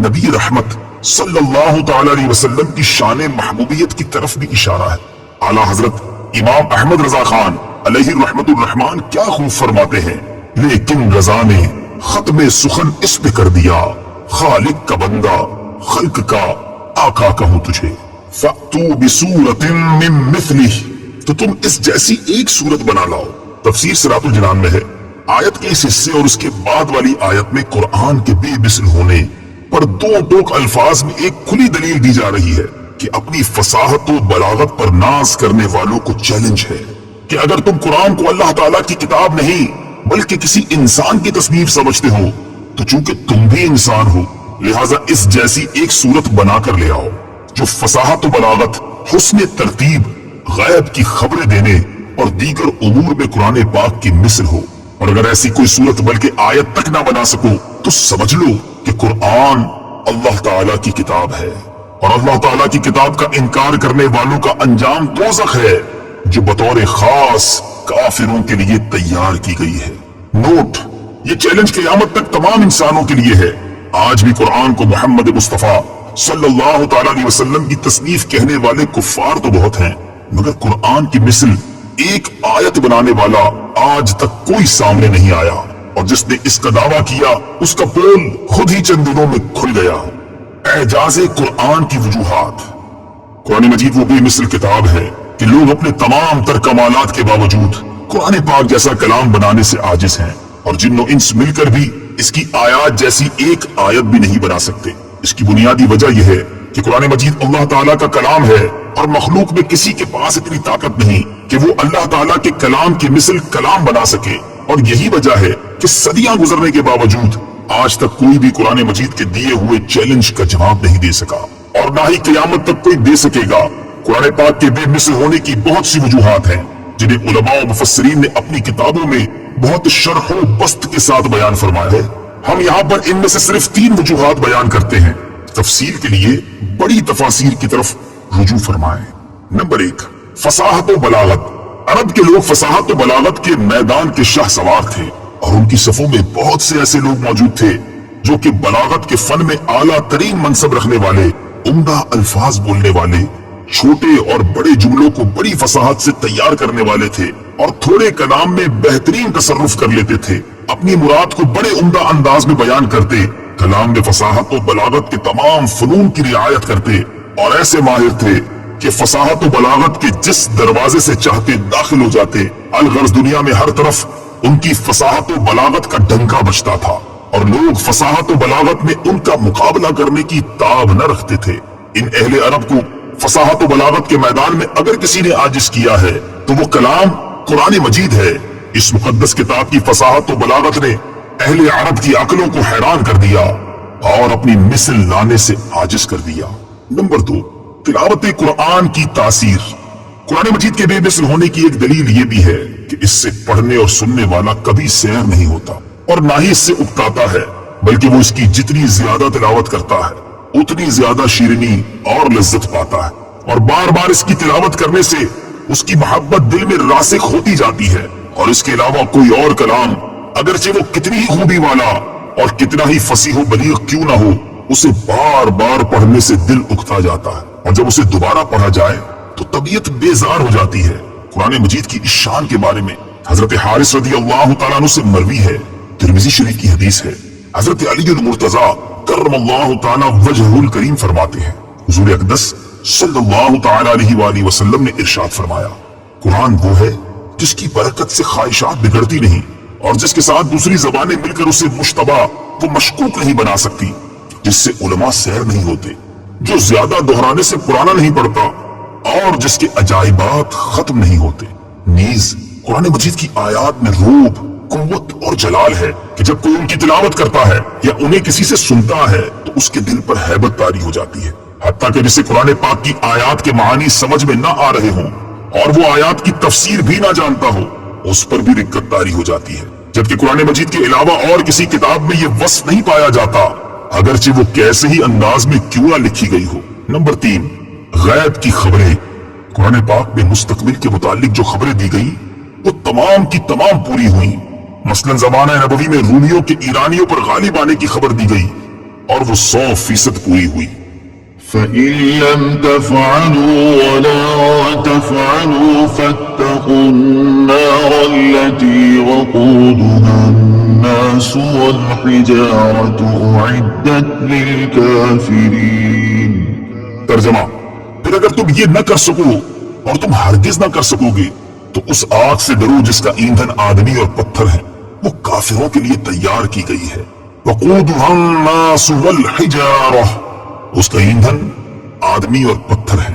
نبی رحمت صلی اللہ تعالی علیہ وسلم کی شان محبوبیت کی طرف بھی اشارہ ہے. اعلیٰ حضرت امام احمد رضا خان علیہ رحمت الرحمان کیا خوب فرماتے ہیں: لیکن رضا نے ختم سخن اس پہ کر دیا، خالق کا بندہ خلق کا آقا کہوں تجھے. فَأْتُوا بِسُورَةٍ مِّن مِّثْلِهِ، تو تم اس جیسی ایک صورت بنا لاؤ. تفسیر صراط الجنان میں ہے. آیت کے اس حصے اور اس کے بعد والی آیت میں قرآن کے بے مثل ہونے پر دو ٹوک الفاظ میں ایک کھلی دلیل دی جا رہی ہے کہ اپنی فصاحت و بلاغت پر ناز کرنے والوں کو چیلنج ہے کہ اگر تم قرآن کو اللہ تعالیٰ کی کتاب نہیں بلکہ کسی انسان کی تصنیف سمجھتے ہو تو چونکہ تم بھی انسان ہو لہٰذا اس جیسی ایک صورت بنا کر لے آؤ جو فصاحت و بلاغت، حسن ترتیب، غیب کی خبریں دینے اور دیگر امور میں قرآن پاک کی مثل ہو. اور اگر ایسی کوئی صورت بلکہ آیت تک نہ بنا سکو تو سمجھ لو کہ قرآن اللہ تعالیٰ کی کتاب ہے اور اللہ تعالیٰ کی کتاب کا انکار کرنے والوں کا انجام دوزخ ہے جو بطور خاص کافروں کے لیے تیار کی گئی ہے. نوٹ: یہ چیلنج قیامت تک تمام انسانوں کے لیے ہے. آج بھی قرآن کو محمد مصطفیٰ صلی اللہ تعالیٰ علیہ وسلم کی تصنیف کہنے والے کفار تو بہت ہیں مگر قرآن کی مثل ایک آیت بنانے والا آج تک کوئی سامنے نہیں آیا اور جس نے اس کا دعویٰ کیا اس کا پول خود ہی چند دنوں میں کھل گیا. اعجاز قرآن کی وجوہات. قرآن مجید وہ بے مثل کتاب ہے کہ لوگ اپنے تمام تر کمالات کے باوجود قرآن پاک جیسا کلام بنانے سے عاجز ہیں اور جن و انس مل کر بھی اس کی آیات جیسی ایک آیت بھی نہیں بنا سکتے. اس کی بنیادی وجہ یہ ہے کہ قرآن مجید اللہ تعالیٰ کا کلام ہے اور مخلوق میں کسی کے پاس اتنی طاقت نہیں کہ وہ اللہ تعالیٰ کے کلام کی مثل کلام بنا سکے. اور یہی وجہ ہے کہ صدیاں گزرنے کے باوجود آج تک کوئی بھی قرآن مجید کے دیے ہوئے چیلنج کا جواب نہیں دے سکا. اور نہ ہی قیامت تک کوئی دے سکے گا۔ قرآن پاک کے بے مثل ہونے کی بہت سی وجوہات ہیں جنہیں علماء و مفسرین نے اپنی کتابوں میں بہت شرح و بسط کے ساتھ بیان فرمایا ہے۔ ہم یہاں پر ان میں سے صرف 3 وجوہات بیان کرتے ہیں۔ تفسیر کے لیے بڑی تفاسیر کی طرف رجوع فرمائیں۔ نمبر 1، فصاحت و بلاغت۔ عرب کے لوگ فصاحت و بلاغت کے میدان کے شاہ سوار تھے، اور ان کی صفوں میں بہت سے ایسے لوگ موجود تھے جو کہ بلاغت کے فن میں اعلیٰ ترین منصب رکھنے والے، عمدہ الفاظ بولنے والے، چھوٹے اور بڑے جملوں کو بڑی فصاحت سے تیار کرنے والے تھے، اور تھوڑے کلام میں بہترین تصرف کر لیتے تھے، اپنی مراد کو بڑے عمدہ انداز میں بیان کرتے، کلام میں فصاحت و بلاغت کے تمام فنون کی رعایت کرتے، اور ایسے ماہر تھے کہ فصاحت و بلاغت کے جس دروازے سے چاہتے داخل ہو جاتے۔ الغرض دنیا میں ہر طرف ان کی فصاحت و بلاغت کا ڈنکا بجتا تھا، اور لوگ فصاحت و بلاغت میں ان کا مقابلہ کرنے کی تاب نہ رکھتے تھے۔ ان اہل عرب کو فصاحت و بلاغت کے میدان میں اگر کسی نے عاجز کیا ہے تو وہ کلام قرآن مجید ہے۔ اس مقدس کتاب کی فصاحت و بلاغت نے اہل عرب کی عقلوں کو حیران کر دیا اور اپنی مثل لانے سے عاجز کر دیا۔ نمبر 2، تلاوت قرآن کی تاثیر۔ قرآن مجید کے بے مثل ہونے کی ایک دلیل یہ بھی ہے کہ اس سے پڑھنے اور سننے والا کبھی سیر نہیں ہوتا، اور نہ ہی اس سے اکتاتا ہے، بلکہ وہ اس کی جتنی زیادہ تلاوت کرتا ہے اتنی زیادہ شیرینی اور لذت پاتا ہے، اور بار بار اس کی تلاوت کرنے سے اس کی محبت دل میں راسخ ہوتی جاتی ہے۔ اور اس کے علاوہ کوئی اور کلام اگرچہ وہ کتنی ہی خوبی والا اور کتنا ہی فصیح و بلیغ کیوں نہ ہو، اسے بار بار پڑھنے سے دل اکتا جاتا ہے، اور جب اسے دوبارہ پڑھا جائے تو طبیعت بیزار ہو جاتی ہے۔ قرآن مجید کی اس شان کے بارے میں حضرت حارث رضی اللہ تعالیٰ عنہ سے مروی ہے، ترمذی شریف کی حدیث ہے، حضرت علی المرتضیٰ کرم اللہ تعالیٰ وجہہ الکریم فرماتے ہیں، حضور اقدس صلی اللہ تعالیٰ علیہ وآلہ وسلم نے ارشاد فرمایا، قرآن وہ ہے جس کی برکت سے خواہشات بگڑتی نہیں، اور جس کے ساتھ دوسری زبانیں مل کر اسے مشتبہ و مشکوک نہیں بنا سکتی، جس سے علماء سیر نہیں ہوتے، جو زیادہ دہرانے سے پرانا نہیں پڑتا، اور جس کے عجائبات ختم نہیں ہوتے۔ نیز قرآن مجید کی آیات میں روب، قوت اور جلال ہے کہ جب کوئی ان کی تلاوت کرتا ہے یا انہیں کسی سے سنتا ہے تو اس کے دل پر ہیبت طاری ہو جاتی ہے، حتیٰ کہ جسے قرآن پاک کی آیات کے معانی سمجھ میں نہ آ رہے ہوں اور وہ آیات کی تفسیر بھی نہ جانتا ہو، اس پر بھی رقت طاری ہو جاتی ہے۔ جبکہ قرآن مجید کے علاوہ اور کسی کتاب میں یہ وصف نہیں پایا جاتا، اگرچہ وہ کیسے ہی انداز میں کیوں نہ لکھی گئی ہو۔ نمبر 3، غیب کی خبریں۔ قرآن پاک میں مستقبل کے متعلق جو خبریں دی گئی وہ تمام کی تمام پوری ہوئیں۔ مثلا زمانہ نبوی میں رومیوں کے ایرانیوں پر غالب آنے کی خبر دی گئی اور وہ 100% پوری ہوئی۔ فَإِن لَّمْ تَفْعَلُوا وَلَا تَفْعَلُوا فَاتَّقُوا النَّارَ الَّتِي وَقُودُهَا النَّاسُ وَالْحِجَارَةُ أُعِدَّتْ لِلْكَافِرِينَ۔ ترجمہ، پھر اگر تم یہ نہ کر سکو اور تم ہرگز نہ کر سکو گے تو اس آگ سے ڈرو جس کا ایندھن آدمی اور پتھر ہے، وہ کافروں کے لیے تیار کی گئی ہے۔ وَقُودُهَا النَّاسُ وَالْحِجَارَةُ، اس کا ایندھن آدمی اور پتھر ہے۔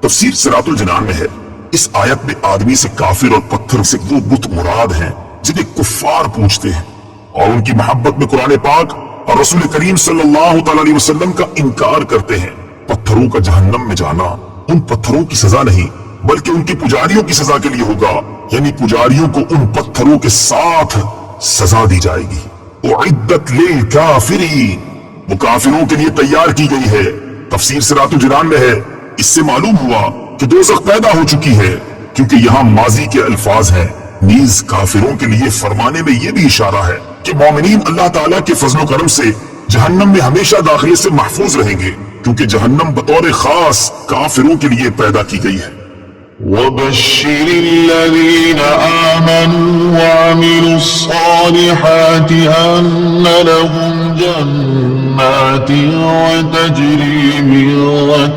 تفسیر صراط الجنان میں ہے، اس آیت میں آدمی سے کافر اور پتھر سے وہ بت مراد ہیں جنہیں کفار پوجتے ہیں، اور ان کی محبت میں قرآن پاک اور رسول کریم صلی اللہ تعالی علیہ وسلم کا انکار کرتے ہیں۔ پتھروں کا جہنم میں جانا ان پتھروں کی سزا نہیں بلکہ ان کی پجاریوں کی سزا کے لیے ہوگا، یعنی پجاریوں کو ان پتھروں کے ساتھ سزا دی جائے گی۔ اعدت للکافرین، وہ کافروں کے لیے تیار کی گئی ہے۔ تفسیر صراط الجنان میں ہے، اس سے معلوم ہوا کہ دوزخ پیدا ہو چکی ہے کیونکہ یہاں ماضی کے الفاظ ہیں۔ نیز کافروں کے لیے فرمانے میں یہ بھی اشارہ ہے کہ مومنین اللہ تعالیٰ کے فضل و کرم سے جہنم میں ہمیشہ داخلے سے محفوظ رہیں گے، کیونکہ جہنم بطور خاص کافروں کے لیے پیدا کی گئی ہے۔ وَبَشِّرِ الَّذِينَ آمَنُوا وَعَمِلُوا الصَّالِحَاتِ أَنَّ لَهُمْ جَنَّاتٍ تَجْرِي مِن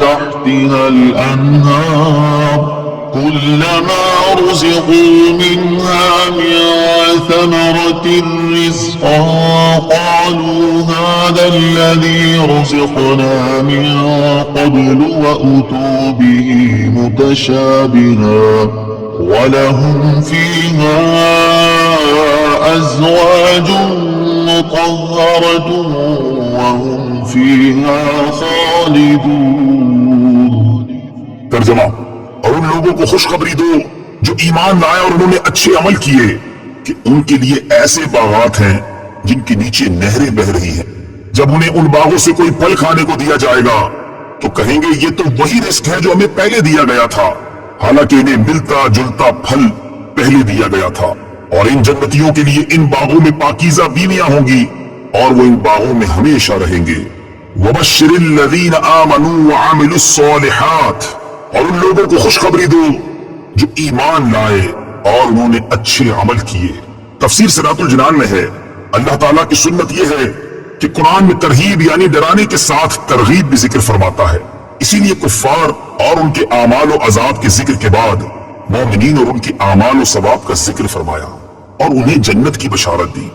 تَحْتِهَا الْأَنْهَارُ كُلَّمَا رُزِقُوا مِنْهَا مِن ثَمَرَةٍ رِّزْقًا قَالُوا هَٰذَا الَّذِي رُزِقْنَا مِن قَبْلُ وَأُتُوا بِهِ مُتَشَابِهًا وَلَهُمْ فِيهَا أَزْوَاجٌ مطهرة وهم فيها خالدون. ترجمہ: اور ان لوگوں کو خوشخبری دو جو ایمان لائے اور انہوں نے اچھے عمل کیے کہ ان کے لیے ایسے باغات ہیں جن کے نیچے نہریں بہہ رہی ہیں. جب انہیں ان باغوں سے کوئی پھل کھانے کو دیا جائے گا تو کہیں گے یہ تو وہی رزق ہے جو ہمیں پہلے دیا گیا تھا، حالانکہ انہیں ملتا جلتا پھل پہلے دیا گیا تھا. اور ان جنتیوں کے لیے ان باغوں میں پاکیزہ بیویاں ہوں گی اور وہ ان باغوں میں ہمیشہ رہیں گے. وَبَشِّرِ الَّذِينَ آمَنُوا وَعَمِلُوا الصَّالِحَاتِ، اور ان لوگوں کو خوشخبری دو جو ایمان لائے اور انہوں نے اچھے عمل کیے. تفسیر صراط الجنان میں ہے اللہ تعالیٰ کی سنت یہ ہے کہ قرآن میں ترہیب یعنی ڈرانے کے ساتھ ترغیب بھی ذکر فرماتا ہے. اسی لیے کفار اور ان کے اعمال و عذاب کے ذکر کے بعد مومنین اور ان کے اعمال و ثواب کا ذکر فرمایا اور انہیں جنت کی بشارت دی.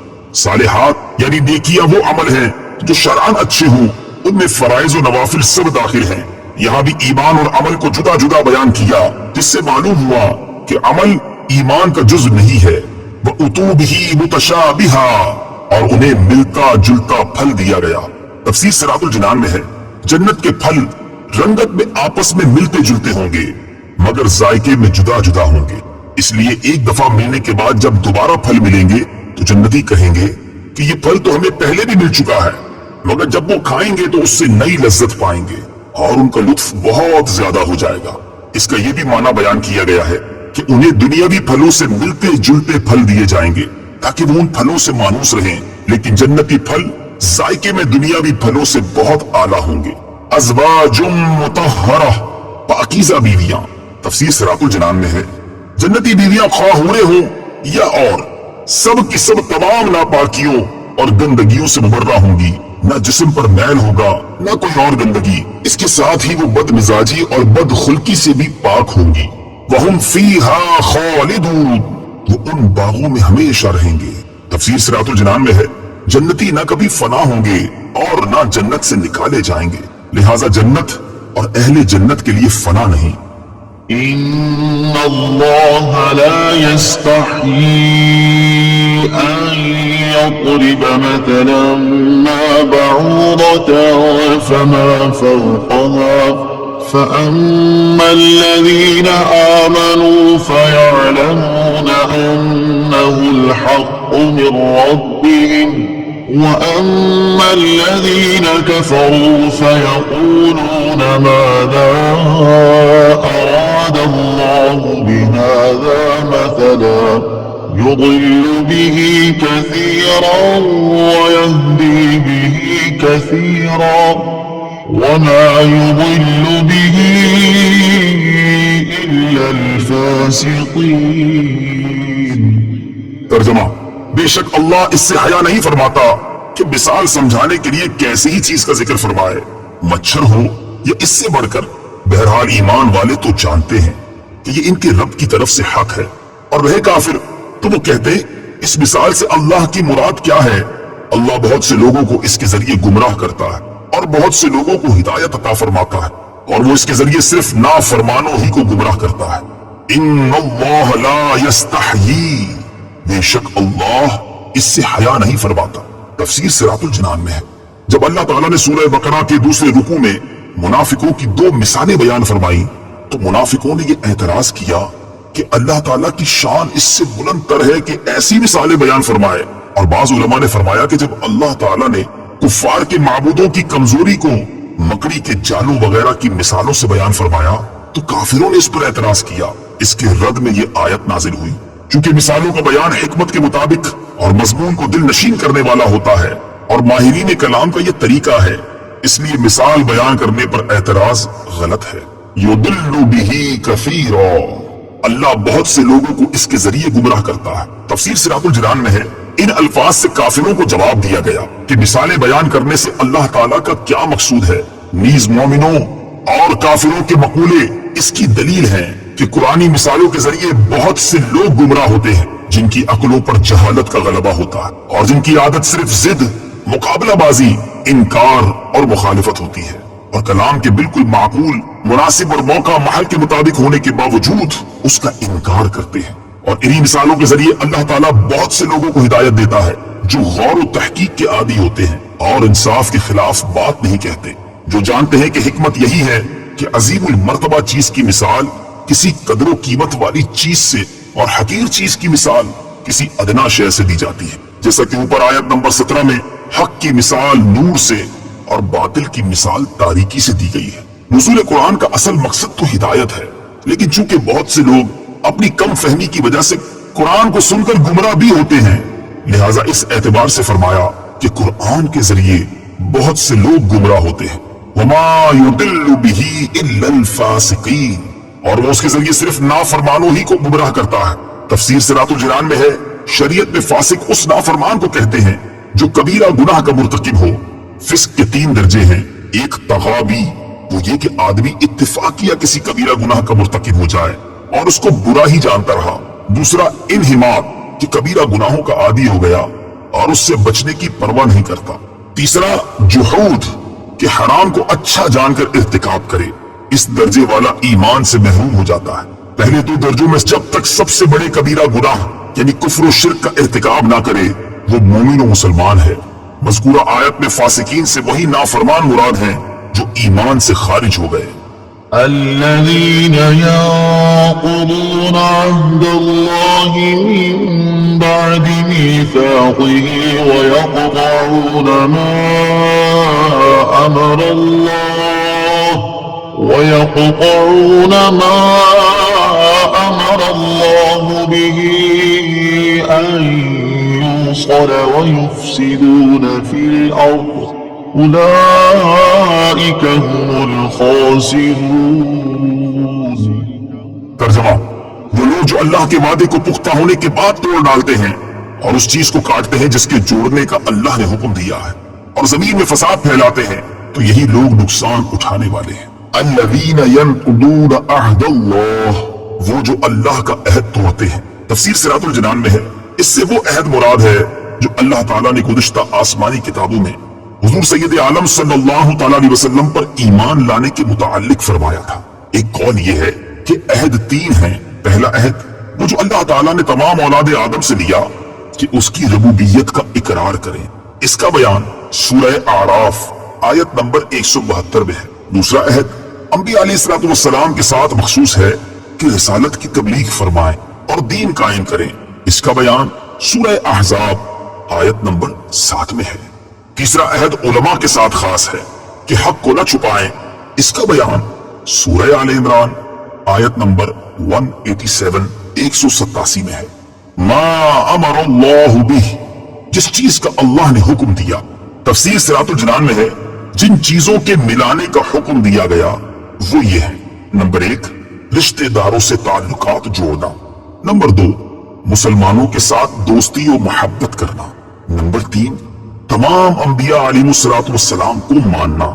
صالحات یعنی نیکیاں وہ عمل ہیں جو شرعاً اچھے ہوں، ان میں فرائض و نوافل سب داخل ہیں. یہاں بھی ایمان اور عمل کو جدا جدا بیان کیا جس سے معلوم ہوا کہ عمل ایمان کا جزء نہیں ہے. وَأُتُوا بِهِ مُتَشَابِهًا، اور انہیں ملتا جلتا پھل دیا گیا. تفسیر صراط الجنان میں ہے جنت کے پھل رنگت میں آپس میں ملتے جلتے ہوں گے مگر ذائقے میں جدا جدا ہوں گے. اس لیے ایک دفعہ ملنے کے بعد جب دوبارہ پھل ملیں گے تو جنتی کہیں گے کہ یہ پھل تو ہمیں پہلے بھی مل چکا ہے، مگر جب وہ کھائیں گے تو اس سے نئی لذت پائیں گے اور ان کا لطف بہت زیادہ ہو جائے گا. اس کا یہ بھی معنی بیان کیا گیا ہے کہ انہیں دنیاوی پھلوں سے ملتے جلتے پھل دیے جائیں گے تاکہ وہ ان پھلوں سے مانوس رہیں، لیکن جنتی پھل ذائقے میں دنیاوی پھلوں سے بہت اعلیٰ ہوں گے. ازواج مطہرہ، پاکیزہ بیویاں. تفسیر صراط الجنان میں ہے جنتی بیویاں خواہ حوریں ہوں یا اور سب کی سب تمام ناپاکیوں اور گندگیوں سے مبرہ ہوں گی. نہ جسم پر میل ہوگا نہ کوئی اور گندگی. اس کے ساتھ ہی وہ بد مزاجی اور بد خلقی سے بھی پاک ہوں گی. وَهُمْ فِيهَا خَالِدُونَ، وہ ان باغوں میں ہمیشہ رہیں گے. تفسیر صراط الجنان میں ہے جنتی نہ کبھی فنا ہوں گے اور نہ جنت سے نکالے جائیں گے، لہٰذا جنت اور اہل جنت کے لیے فنا نہیں. إن الله لا يستحيي أن يضرب مثلا ما بعوضة فما فوقها فأما الذين آمنوا فيعلمون أنه الحق من ربهم وأما الذين كفروا فيقولون ماذا أراد الله بهذا مثلا يضل به كثيرا ويهدي به كثيرا وما يضل به إلا الفاسقين. ترجمہ: بے شک اللہ اس سے حیا نہیں فرماتا کہ مثال سمجھانے کے لیے کیسی ہی چیز کا ذکر فرمائے، مچھر ہو یا اس سے بڑھ کر. بہرحال ایمان والے تو جانتے ہیں کہ یہ ان کے رب کی طرف سے حق ہے، اور رہے کافر تو وہ کہتے اس مثال سے اللہ کی مراد کیا ہے. اللہ بہت سے لوگوں کو اس کے ذریعے گمراہ کرتا ہے اور بہت سے لوگوں کو ہدایت عطا فرماتا ہے، اور وہ اس کے ذریعے صرف نافرمانوں ہی کو گمراہ کرتا ہے. ان اللہ لا یستحیی، بے شک اللہ اس سے حیا نہیں فرماتا. تفسیر صراط الجنان میں ہے جب اللہ تعالیٰ نے سورہ بقرہ کے دوسرے رکوع میں منافقوں کی 2 مثالیں بیان فرمائیں تو منافقوں نے یہ اعتراض کیا کہ اللہ تعالیٰ کی شان اس سے بلند تر ہے کہ ایسی مثالیں بیان فرمائے. اور بعض علماء نے فرمایا کہ جب اللہ تعالیٰ نے کفار کے معبودوں کی کمزوری کو مکڑی کے جالوں وغیرہ کی مثالوں سے بیان فرمایا تو کافروں نے اس پر اعتراض کیا. اس کے رد میں یہ آیت نازل ہوئی. چونکہ مثالوں کا بیان حکمت کے مطابق اور مضمون کو دل نشین کرنے والا ہوتا ہے اور ماہرین کلام کا یہ طریقہ ہے، اس لیے مثال بیان کرنے پر اعتراض غلط ہے. یضل بہ کثیرا، اللہ بہت سے لوگوں کو اس کے ذریعے گمراہ کرتا ہے. تفسیر صراط الجنان میں ہے ان الفاظ سے کافروں کو جواب دیا گیا کہ مثالیں بیان کرنے سے اللہ تعالیٰ کا کیا مقصود ہے. نیز مومنوں اور کافروں کے مقولے اس کی دلیل ہیں کہ قرآنی مثالوں کے ذریعے بہت سے لوگ گمراہ ہوتے ہیں جن کی عقلوں پر جہالت کا غلبہ ہوتا ہے اور جن کی عادت صرف ضد، مقابلہ بازی، انکار اور مخالفت ہوتی ہے، اور کلام کے بالکل معقول، مناسب اور موقع محل کے مطابق ہونے کے باوجود اس کا انکار کرتے ہیں. اور انہی مثالوں کے ذریعے اللہ تعالیٰ بہت سے لوگوں کو ہدایت دیتا ہے جو غور و تحقیق کے عادی ہوتے ہیں اور انصاف کے خلاف بات نہیں کہتے، جو جانتے ہیں کہ حکمت یہی ہے کہ عظیم المرتبہ چیز کی مثال کسی قدر و قیمت والی چیز سے اور حقیر چیز کی مثال کسی ادنا شے سے دی جاتی ہے، جیسا کہ اوپر آیت نمبر 17 میں حق کی مثال نور سے اور باطل کی مثال تاریکی سے دی گئی ہے۔ نزول قرآن کا اصل مقصد تو ہدایت ہے، لیکن چونکہ بہت سے لوگ اپنی کم فہمی کی وجہ سے قرآن کو سن کر گمراہ بھی ہوتے ہیں، لہٰذا اس اعتبار سے فرمایا کہ قرآن کے ذریعے بہت سے لوگ گمراہ ہوتے ہیں۔ وَمَا يُضِلُّ بِهِ إِلَّا الْفَاسِقِينَ، اور وہ اس کے ذریعے صرف نافرمانوں ہی کو گمراہ کرتا ہے۔ تفسیر صراط الجنان میں ہے، شریعت میں فاسق اس نافرمان کو کہتے ہیں جو کبیرہ گناہ کا مرتکب ہو۔ فسق کے 3 درجے ہیں، ایک تغابی، وہ یہ کہ آدمی اتفاق کیا کسی کبیرہ گناہ کا مرتکب ہو جائے اور اس کو برا ہی جانتا رہا۔ دوسرا انہماک، کہ کبیرہ گناہوں کا عادی ہو گیا اور اس سے بچنے کی پرواہ نہیں کرتا۔ تیسرا جحود، کہ حرام کو اچھا جان کر ارتکاب کرے، اس درجے والا ایمان سے محروم ہو جاتا ہے۔ پہلے 2 درجوں میں جب تک سب سے بڑے کبیرہ گناہ یعنی کفر و شرک کا ارتکاب نہ کرے وہ مومن و مسلمان ہے۔ مذکورہ آیت میں فاسقین سے وہی نافرمان مراد ہیں جو ایمان سے خارج ہو گئے۔ الذين ينقضون عهد الله من بعد ميثاقه ويقطعون ما أمر الله به أن يوصل ويفسدون في الأرض أولئك هم الخاسرون۔ ترجمہ، وہ لوگ جو اللہ کے وعدے کو پختہ ہونے کے بعد توڑ ڈالتے ہیں اور اس چیز کو کاٹتے ہیں جس کے جوڑنے کا اللہ نے حکم دیا ہے اور زمین میں فساد پھیلاتے ہیں، تو یہی لوگ نقصان اٹھانے والے ہیں۔ الذین ینقضون عہد اللہ، وہ جو اللہ کا عہد توڑتے ہیں۔ تفسیر صراط الجنان میں ہے، اس سے وہ عہد مراد ہے جو اللہ تعالیٰ نے گزشتہ آسمانی کتابوں میں حضور سید عالم صلی اللہ تعالیٰ علیہ وسلم پر ایمان لانے کے متعلق فرمایا تھا۔ ایک قول یہ ہے کہ عہد 3 ہیں۔ پہلا عہد وہ جو اللہ تعالیٰ نے تمام اولاد آدم سے لیا کہ اس کی ربوبیت کا اقرار کریں، اس کا بیان سورہ اعراف آیت نمبر 172 میں ہے۔ دوسرا عہد انبیاء علیہ السلام کے ساتھ مخصوص ہے کہ رسالت کی تبلیغ فرمائیں اور دین قائم کریں، اس کا بیان سورہ احزاب آیت نمبر 7 میں ہے۔ تیسرا عہد علماء کے ساتھ خاص ہے کہ حق کو نہ چھپائیں، اس کا بیان سورہ آل عمران آیت نمبر 187 میں ہے۔ ما امر اللہ بہ، جس چیز کا اللہ نے حکم دیا۔ تفسیر صراط الجنان میں ہے، جن چیزوں کے ملانے کا حکم دیا گیا وہ یہ ہے۔ نمبر 1، رشتہ داروں سے تعلقات جوڑنا۔ نمبر 2، مسلمانوں کے ساتھ دوستی و محبت کرنا۔ نمبر 3، تمام انبیاء علیہ السلام کو ماننا۔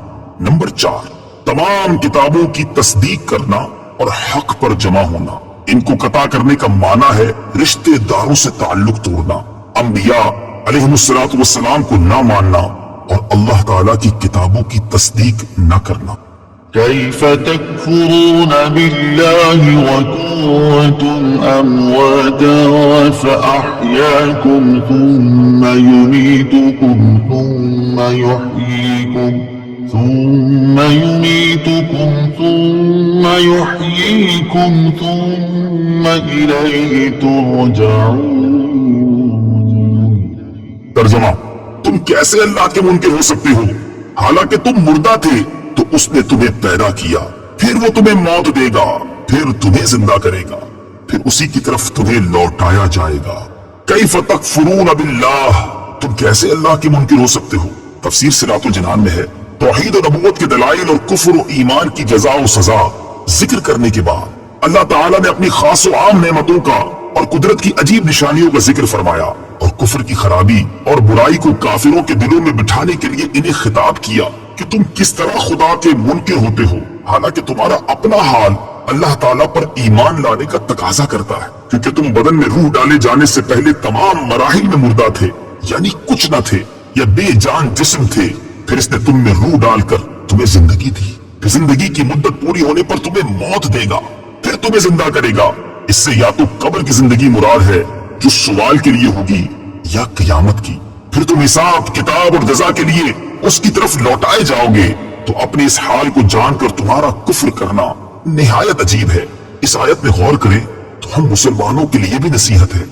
نمبر 4، تمام کتابوں کی تصدیق کرنا اور حق پر جمع ہونا۔ ان کو قطع کرنے کا معنی ہے رشتہ داروں سے تعلق توڑنا، انبیاء علیہ السلام کو نہ ماننا اور اللہ تعالیٰ کی کتابوں کی تصدیق نہ کرنا۔ كيف تكفرون بالله وكنتم أمواتا فأحياكم ثم يميتكم ثم يحييكم ثم إليه ترجعون۔ ترجمہ، تم کیسے اللہ کے منکر ہو سکتے ہو؟ حالانکہ تم مردہ تھے تو اس نے تمہیں پیدا کیا، پھر وہ تمہیں موت دے گا، پھر تمہیں زندہ کرے گا، پھر اسی کی طرف تمہیں لوٹایا جائے گا۔ کیف تکفرون باللہ، تم کیسے اللہ کے منکر ہو سکتے ہو؟ تفسیر صراط الجنان میں ہے، توحید و نبوت کے دلائل اور کفر و ایمان کی جزا و سزا ذکر کرنے کے بعد اللہ تعالیٰ نے اپنی خاص و عام نعمتوں کا اور قدرت کی عجیب نشانیوں کا ذکر فرمایا اور کفر کی خرابی اور برائی کو کافروں کے دلوں میں بٹھانے کے لیے انہیں خطاب کیا کہ تم کس طرح خدا کے منکر ہوتے ہو، حالانکہ تمہارا اپنا حال اللہ تعالیٰ پر ایمان لانے کا تقاضا کرتا ہے، کیونکہ تم بدن میں روح ڈالے جانے سے پہلے تمام مراحل میں مردہ تھے، یعنی کچھ نہ تھے یا بے جان جسم تھے، پھر اس نے تم میں روح ڈال کر تمہیں زندگی دی، پھر زندگی کی مدت پوری ہونے پر تمہیں موت دے گا، پھر تمہیں زندہ کرے گا۔ اس سے یا تو قبر کی زندگی مراد ہے جو سوال کے لیے ہوگی، یا قیامت کی، پھر تم حساب کتاب اور جزا کے لیے اس کی طرف لوٹائے جاؤ گے، تو اپنے اس حال کو جان کر تمہارا کفر کرنا نہایت عجیب ہے۔ اس آیت میں غور کریں تو ہم مسلمانوں کے لیے بھی نصیحت ہے